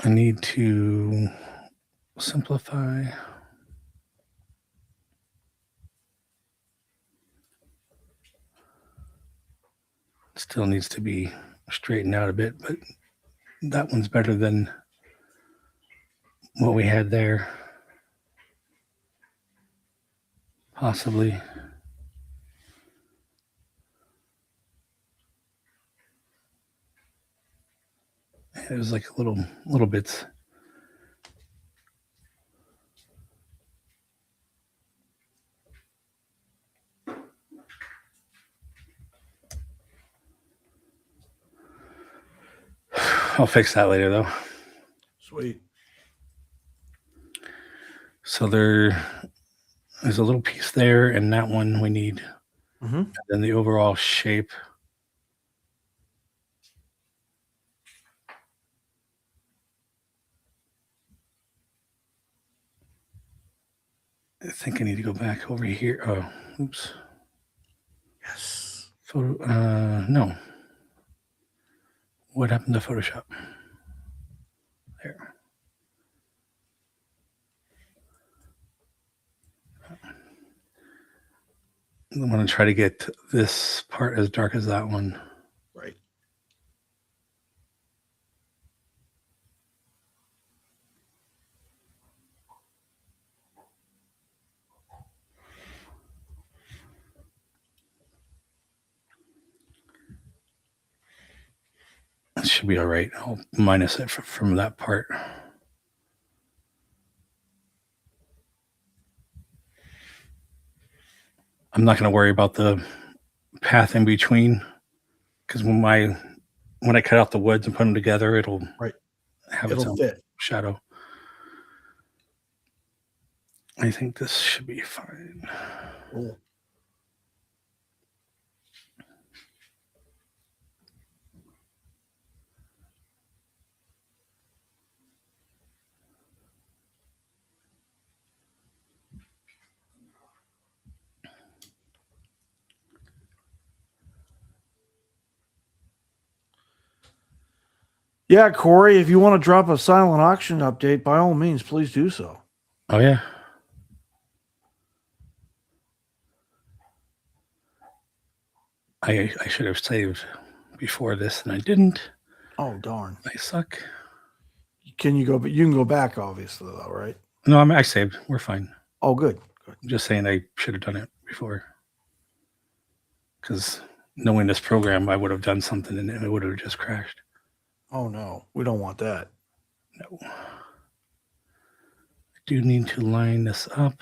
I need to simplify. Still needs to be straightened out a bit, but that one's better than what we had there. Possibly. It was like little bits. I'll fix that later though. Sweet. So there's a little piece there, and that one we need. Mm-hmm. And then the overall shape. I think I need to go back over here. Oh, oops. Yes. No. What happened to Photoshop? There. I want to try to get this part as dark as that one. Right. It should be all right. I'll minus it from that part. I'm not going to worry about the path in between, because when I cut out the woods and put them together, it'll Right. have its It'll own fit. shadow. I think this should be fine. Cool. Yeah, Corey, if you want to drop a silent auction update, by all means, please do so. Oh yeah. I should have saved before this, and I didn't. Oh darn! I suck. Can you go? But you can go back, obviously, though, right? No, I saved. We're fine. Oh, good. Good. I'm just saying I should have done it before. Because knowing this program, I would have done something and it would have just crashed. Oh no, we don't want that. No. I do need to line this up.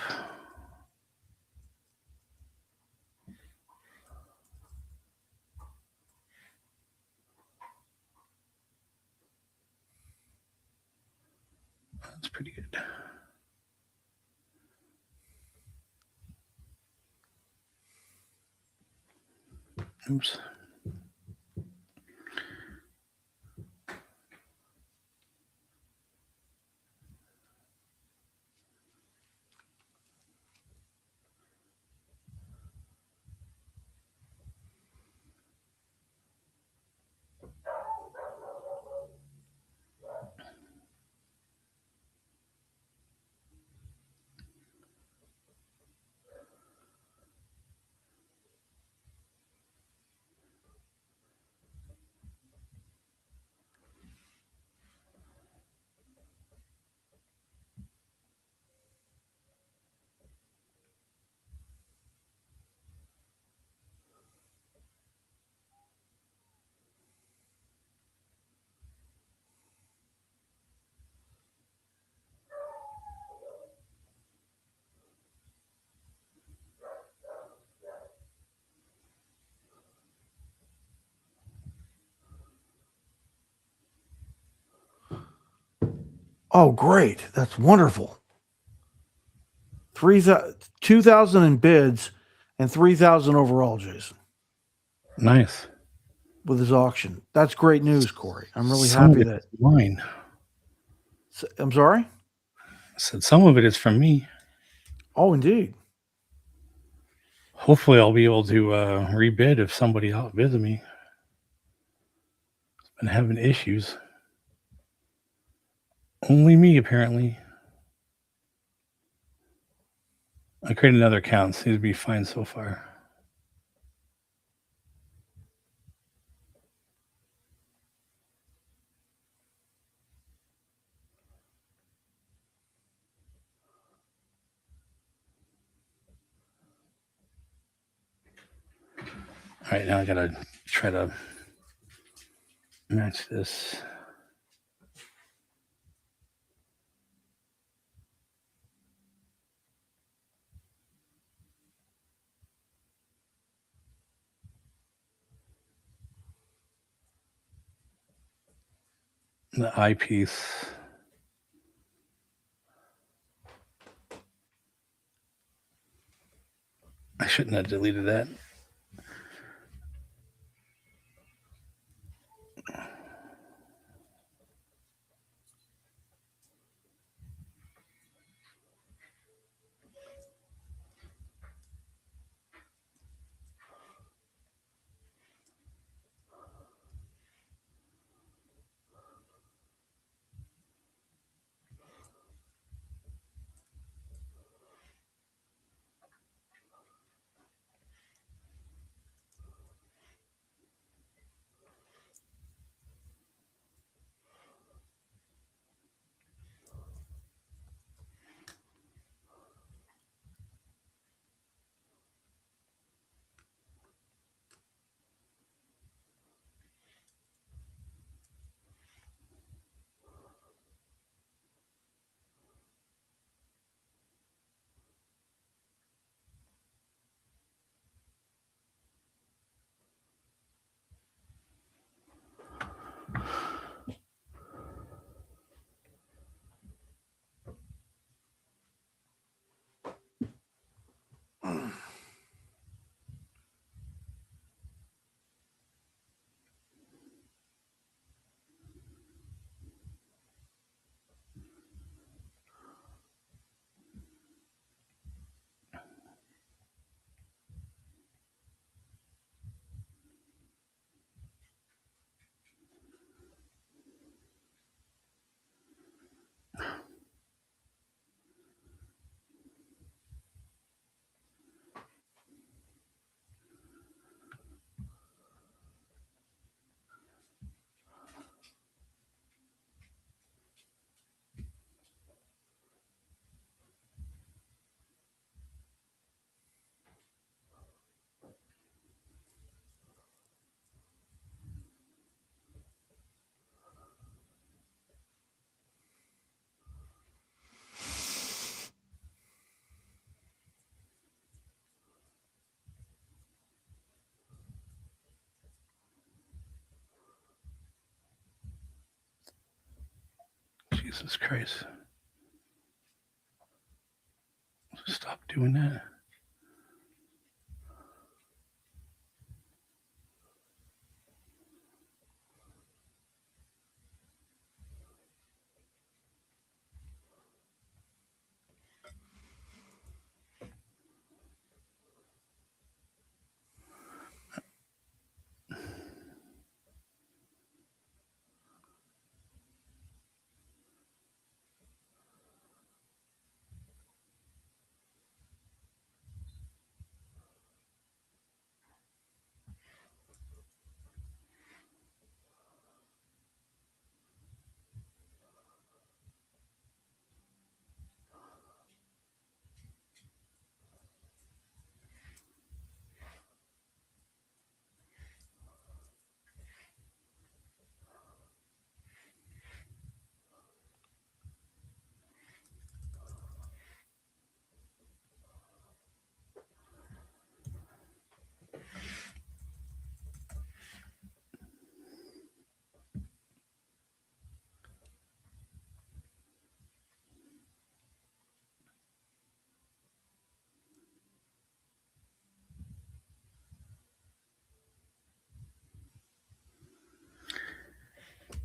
That's pretty good. Oops. Oh, great! That's wonderful. 2,000 in bids and 3,000 overall, Jason, Nice. with his auction. That's great news, Corey. I'm really Some of happy it that. is mine. I'm sorry. I said some of it is from me. Oh, indeed. Hopefully, I'll be able to rebid if somebody outbids me. Been having issues. Only me, apparently. I created another account. Seems to be fine so far. All right, now I gotta try to match this. The eyepiece. I shouldn't have deleted that. Jesus Christ. Stop doing that.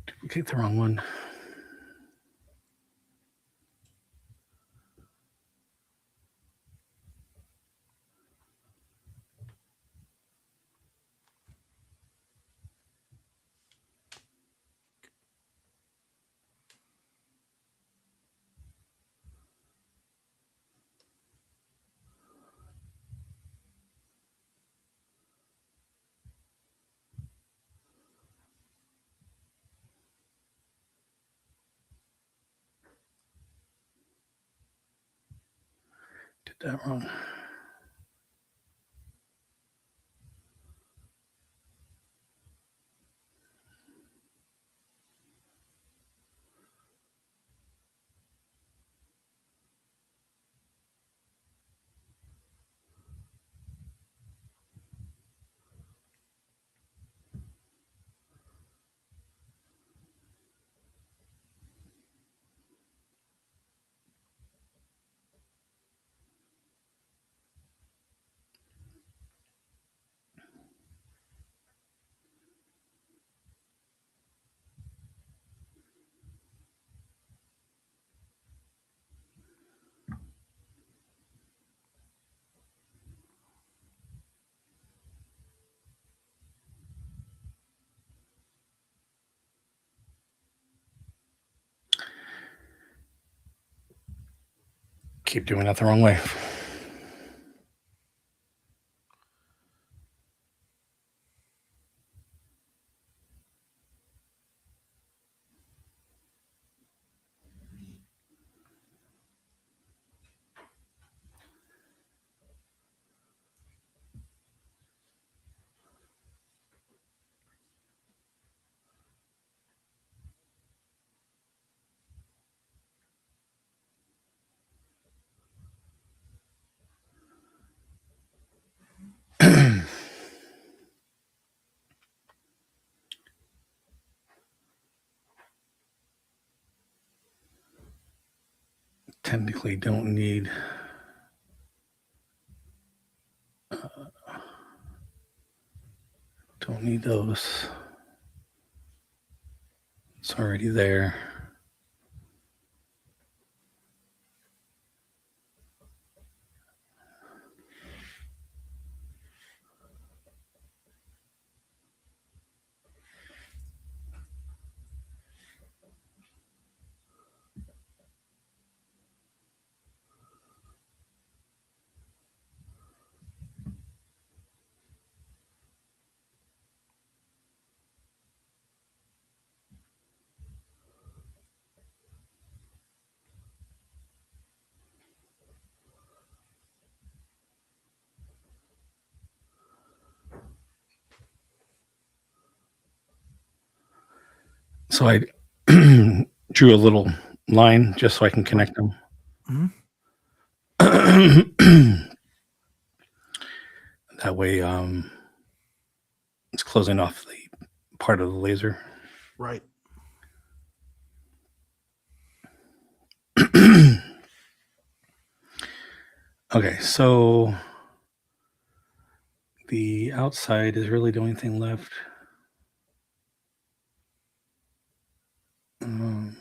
Duplicate the wrong one. Did that wrong. Keep doing that the wrong way. Technically don't need those. It's already there. So I drew a little line just so I can connect them. That way, it's closing off the part of the laser. Right. Okay, so the outside is really the only thing left. Um,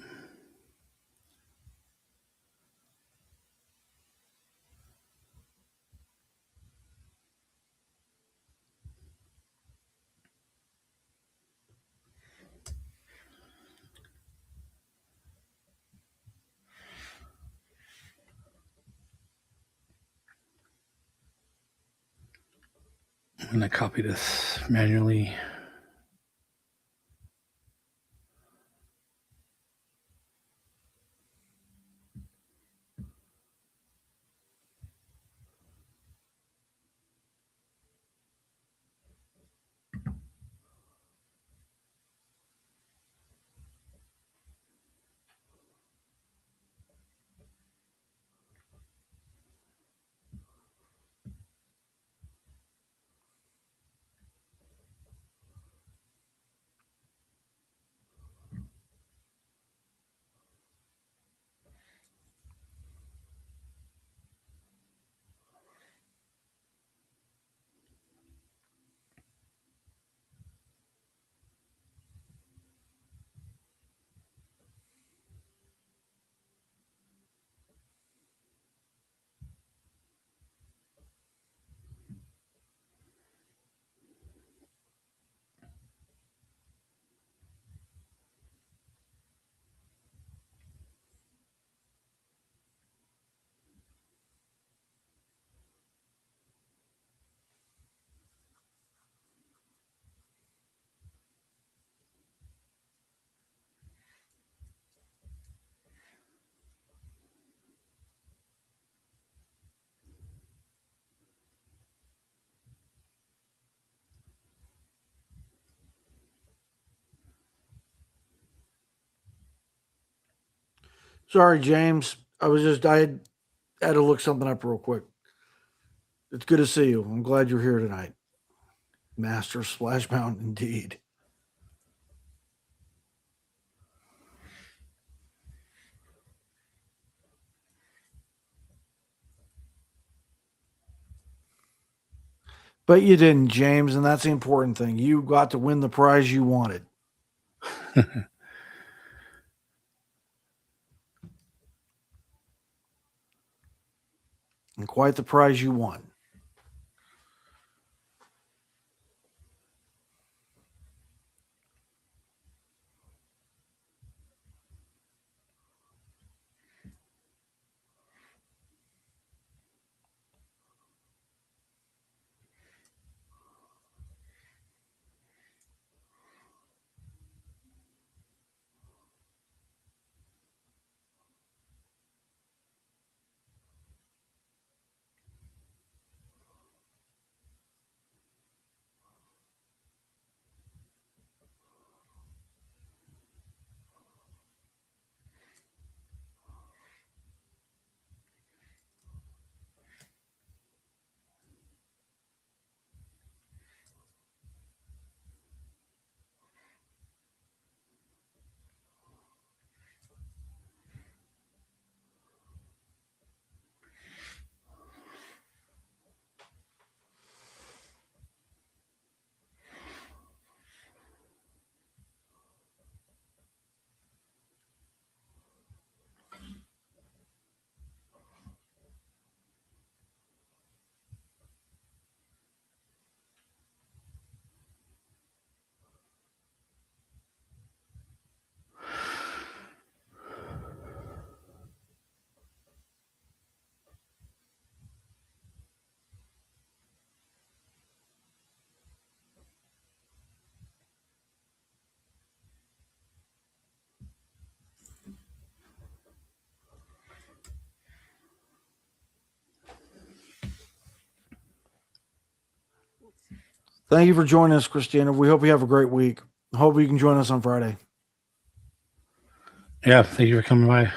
I'm going to copy this manually. Sorry, James. I had to look something up real quick. It's good to see you. I'm glad you're here tonight. Master Splash Mountain, indeed. But you didn't, James, and that's the important thing. You got to win the prize you wanted. And quite the prize you won. Thank you for joining us, Christina. We hope you have a great week. Hope you can join us on Friday. Yeah, thank you for coming by.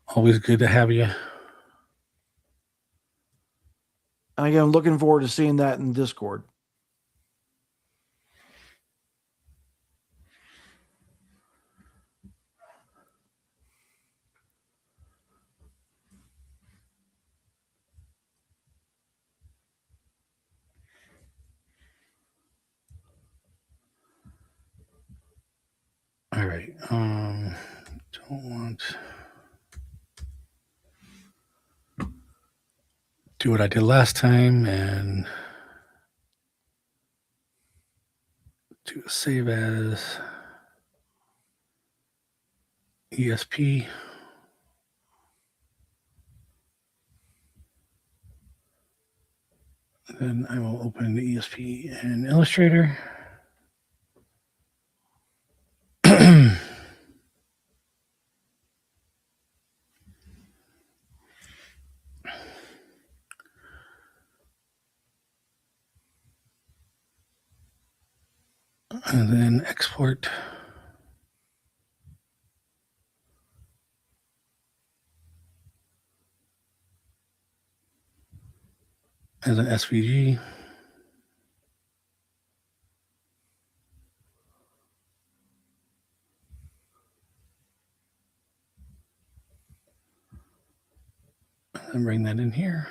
Always good to have you. And again, looking forward to seeing that in Discord. All right. Don't want do what I did last time and do a save as ESP. Then I will open the ESP and Illustrator. And then export. As an SVG. And bring that in here.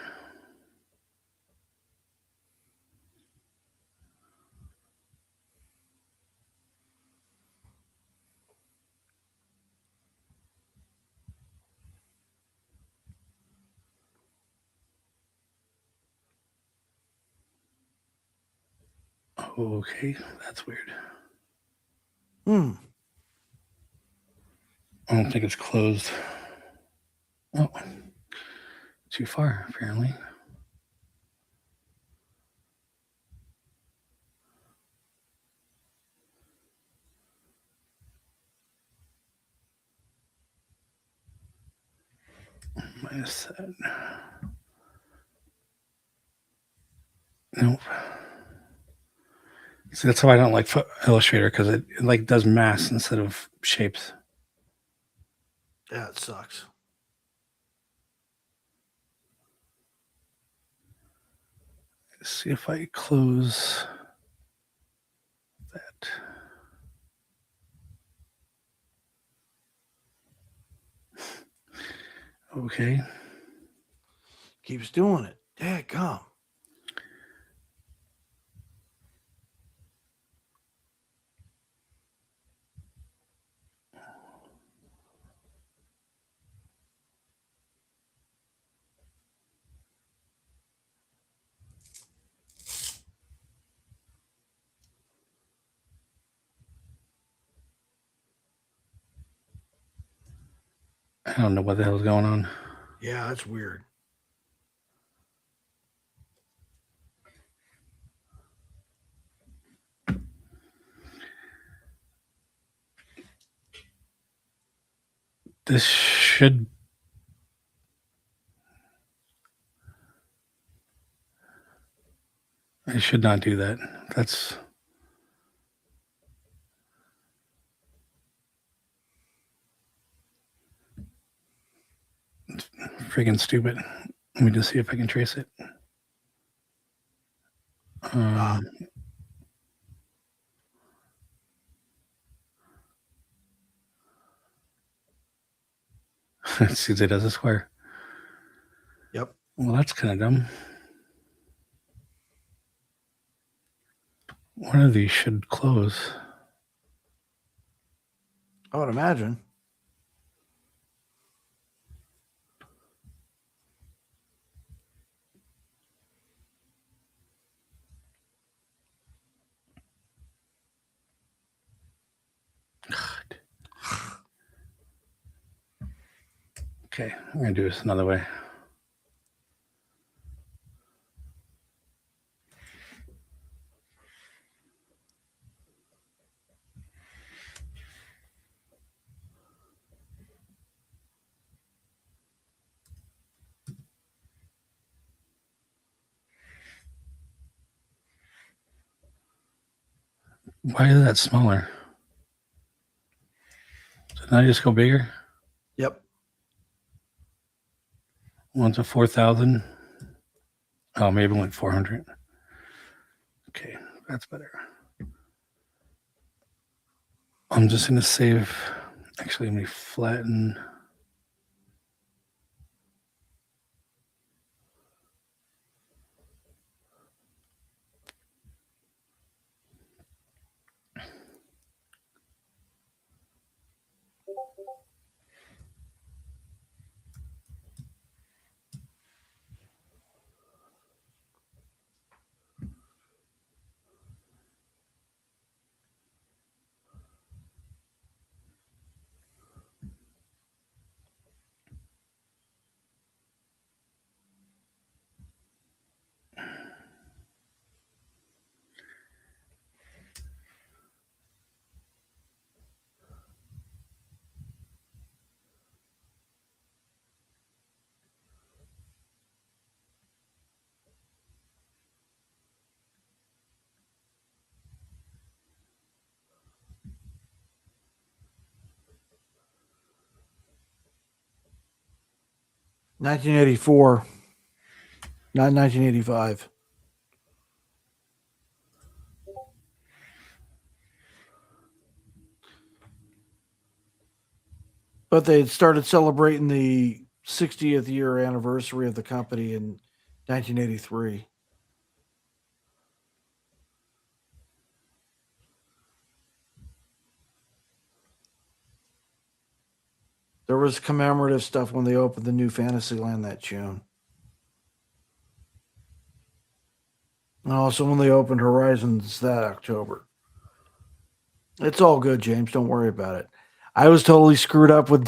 Okay, that's weird. Hmm. I don't think it's closed. Oh, too far, apparently. Minus that. Nope. See, that's why I don't like Illustrator, because it like does mass instead of shapes. Yeah, it sucks. Let's see if I close that. Okay. Keeps doing it. Dadgum. I don't know what the hell's going on. Yeah, that's weird. This should. I should not do that. That's freaking stupid. Let me just see if I can trace it. It sees it as a square. Yep. Well, that's kind of dumb. One of these should close. I would imagine. Okay, I'm going to do this another way. Why is that smaller? Did I just go bigger? Yep. One's a 4,000. Oh, maybe it went 400. Okay, that's better. I'm just going to save. Actually, let me flatten. 1984, not 1985. But they had started celebrating the 60th year anniversary of the company in 1983. There was commemorative stuff when they opened the new Fantasyland that June. And also when they opened Horizons that October. It's all good, James. Don't worry about it. I was totally screwed up with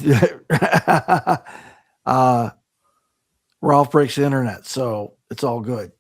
Ralph Breaks the Internet, so it's all good.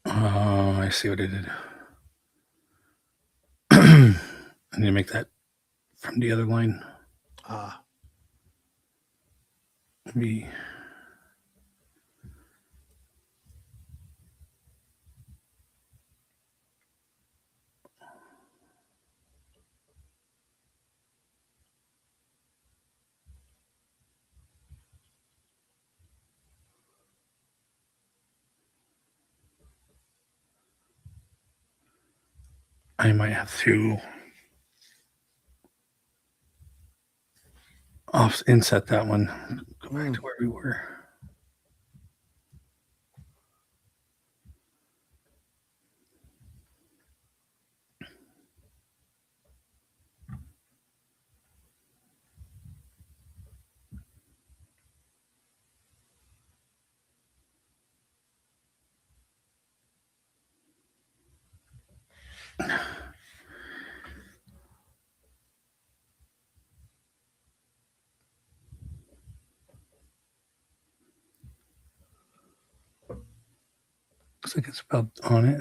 Oh, I see what I did. I need to make that from the other line. Maybe. I might have to inset that one. Go back to where we were. Looks like it's about on it.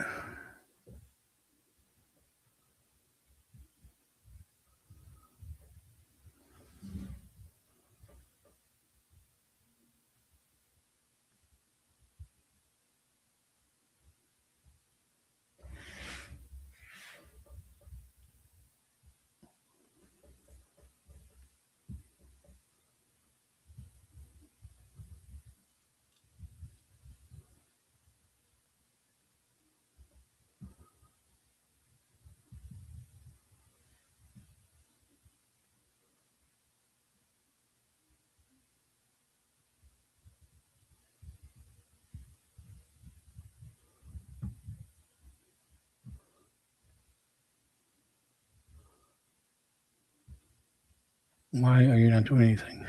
Why are you not doing anything?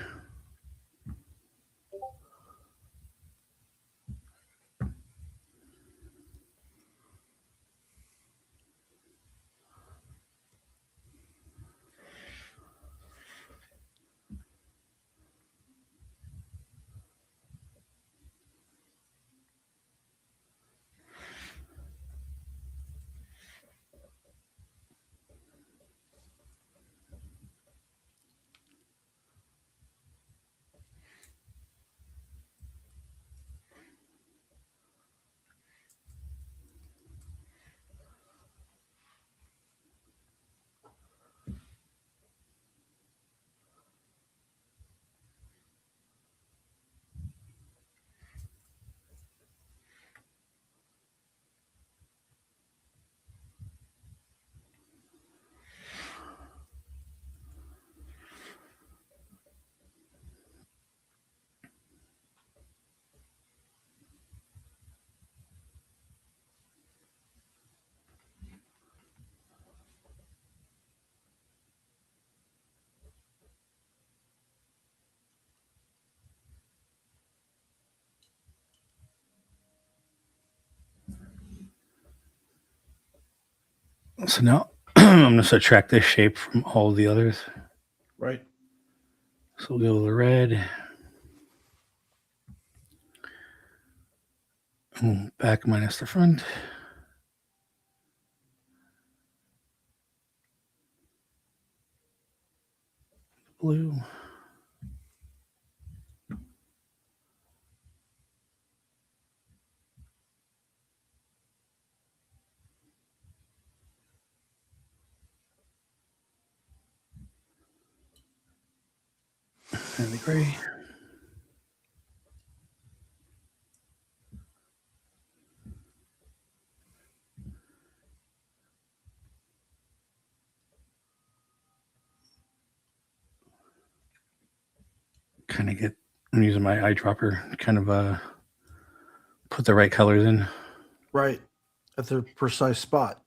So now I'm going to subtract this shape from all the others. Right. So we'll go with the red. Back minus the front. Blue. And the gray. Kind of get, I'm using my eyedropper to kind of put the right colors in. Right. At the precise spot.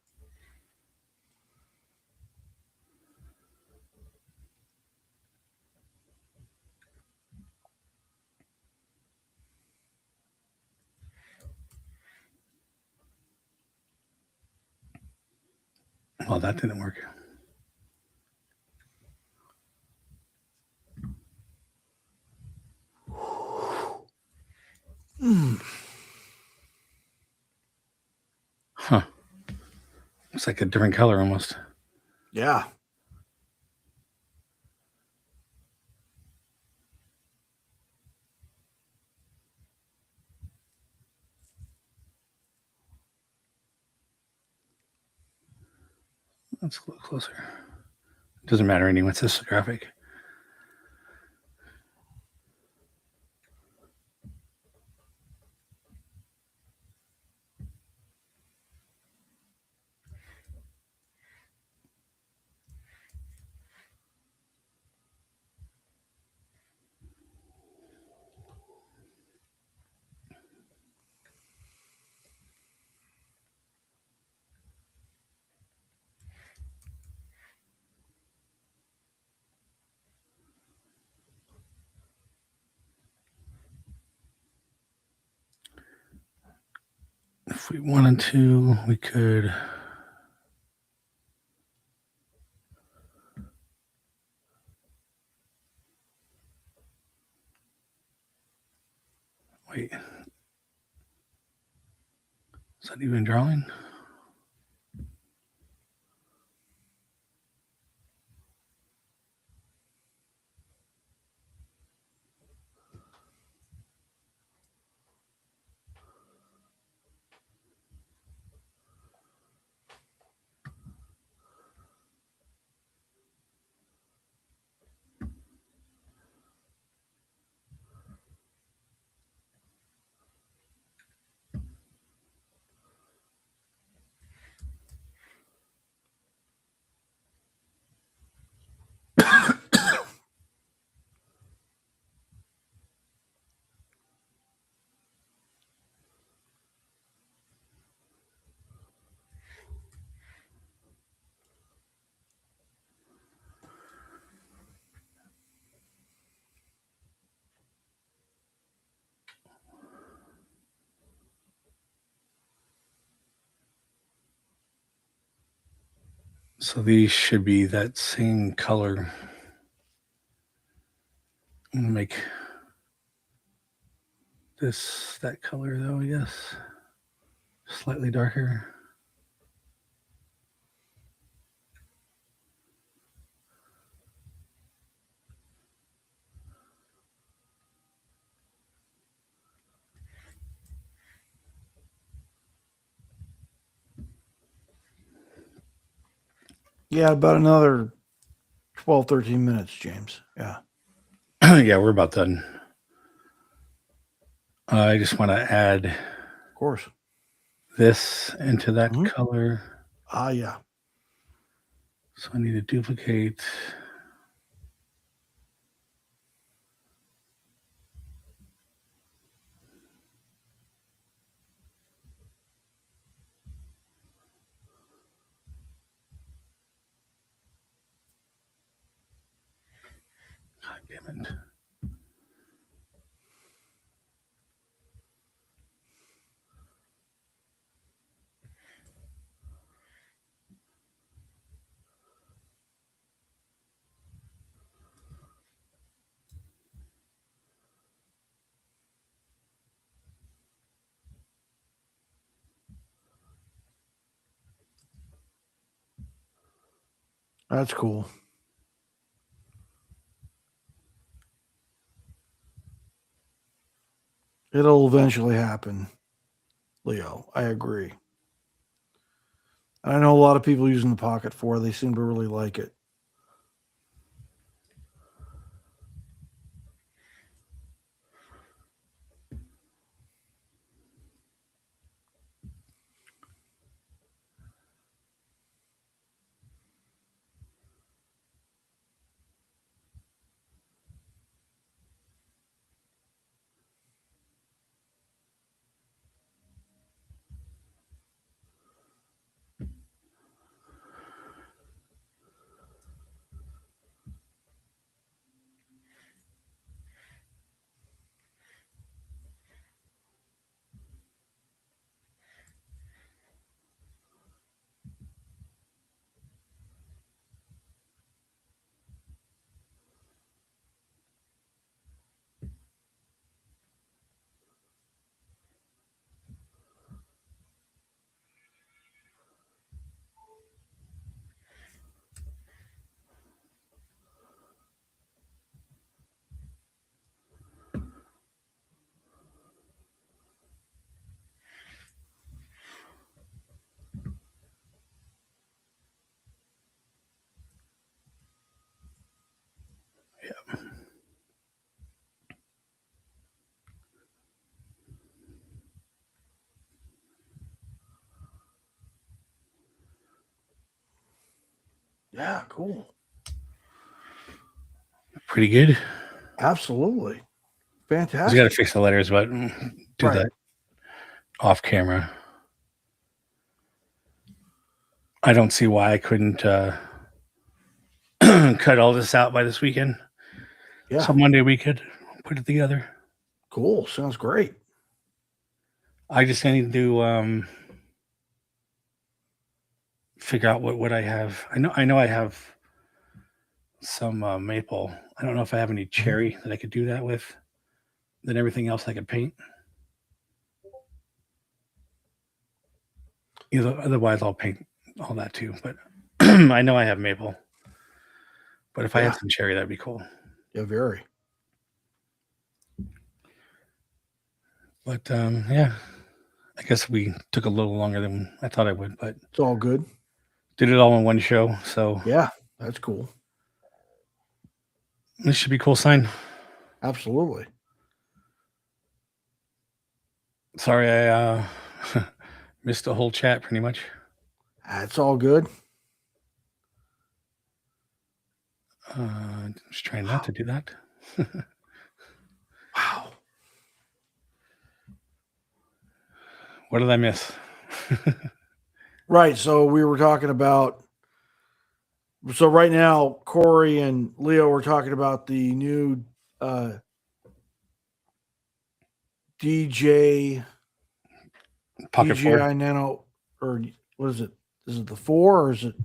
Well, that didn't work. Huh. Looks like a different color almost. Yeah. Let's look closer. Doesn't matter anyway. It's this graphic. If we wanted to, we could. Wait. Is that even drawing? So these should be that same color. I'm gonna make this that color though, I guess. Slightly darker. Yeah, about another 12, 13 minutes, James. Yeah. Yeah, we're about done. I just want to add Of course. this into that Mhm. color. Ah, yeah. So I need to duplicate. God damn it. That's cool. It'll eventually happen, Leo. I agree. And I know a lot of people using the Pocket 4. They seem to really like it. Yeah, cool. Pretty good. Absolutely. I got to Fantastic. fix the letters, but do Right. that off camera. I don't see why I couldn't cut all this out by this weekend. Yeah. So Monday we could put it together. Cool. Sounds great. I just need to figure out what I have. I know I have some maple. I don't know if I have any cherry that I could do that with. Then everything else I could paint. Otherwise, I'll paint all that too. But I know I have maple. But if I had some cherry, that'd be cool. Yeah, very. But yeah, I guess we took a little longer than I thought I would, but It's all good. did it all in one show. So Yeah, that's cool. this should be a cool sign. Absolutely. Sorry, I missed the whole chat pretty much. That's all good. Just trying not to do that. Wow. What did I miss? Right. So we were talking about. So right now, Corey and Leo were talking about the new DJ Pocket DJI 4. Nano, or what is it? Is it the 4 or is it?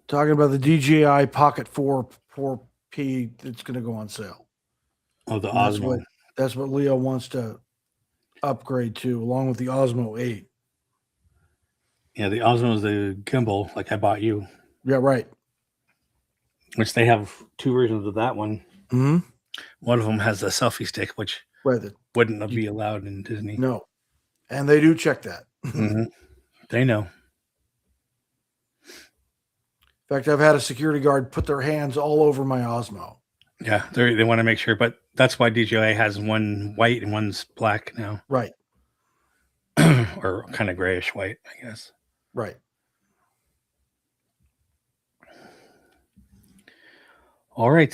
Talking about the DJI Pocket 4 4P that's going to go on sale. Oh, the And Osmo. That's what Leo wants to upgrade to, along with the Osmo 8. Yeah, the Osmo is the gimbal, like I bought you, Yeah, right. which they have two versions of that one. Mm-hmm. One of them has a selfie stick, which Right. wouldn't be allowed in Disney. No. And they do check that. Mm-hmm. They know. In fact, I've had a security guard put their hands all over my Osmo. Yeah, they want to make sure, but that's why DJI has one white and one's black now. Right. Or kind of grayish white, I guess. Right. All right.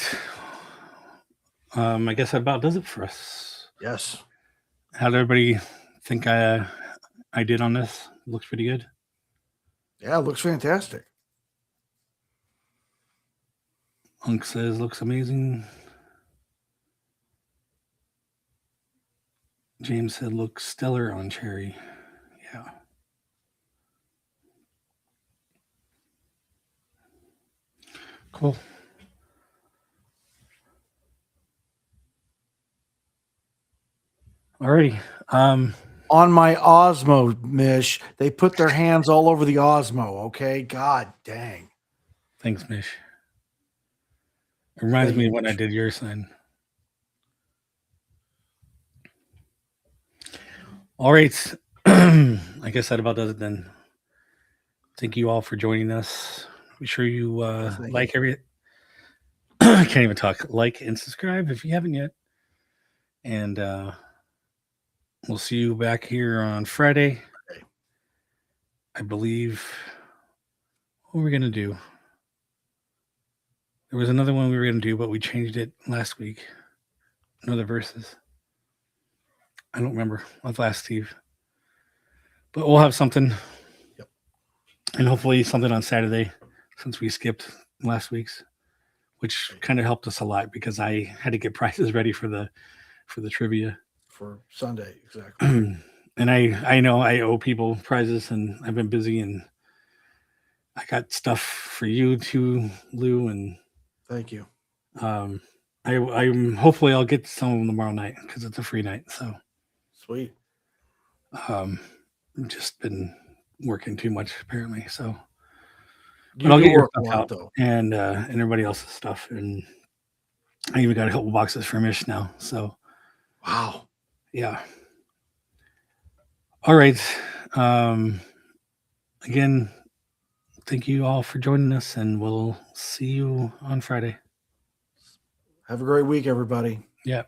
I guess that about does it for us. Yes. How did everybody think I did on this? Looks pretty good. Yeah, it looks fantastic. Hunk says looks amazing. James said looks stellar on cherry. Yeah. Cool. Alrighty. on my Osmo, Mish. They put their hands all over the Osmo. Okay, God dang. Thanks, Mish. It reminds Thank me you, of when I Mish. did your sign. All right. I guess that about does it then. Thank you all for joining us. Be sure you Thank you. like every. I can't even talk. Like and subscribe if you haven't yet. And we'll see you back here on Friday. Okay. I believe. What were we gonna do? There was another one we were gonna do, but we changed it last week. Another verses. I don't remember. I'll have to ask Steve. But we'll have something. Yep. And hopefully something on Saturday, since we skipped last week's, which kind of helped us a lot because I had to get prizes ready for the trivia. For Sunday, exactly. And I know I owe people prizes, and I've been busy, and I got stuff for you too, Lou, and Thank you. I'm hopefully I'll get some of them tomorrow night because it's a free night. So Sweet. I've just been working too much apparently. So You I'll do get your work a stuff lot, out though. and everybody else's stuff, and I even got a couple boxes for Mish now. So Wow. yeah. All right. Again, thank you all for joining us, and we'll see you on Friday. Have a great week, everybody. Yeah.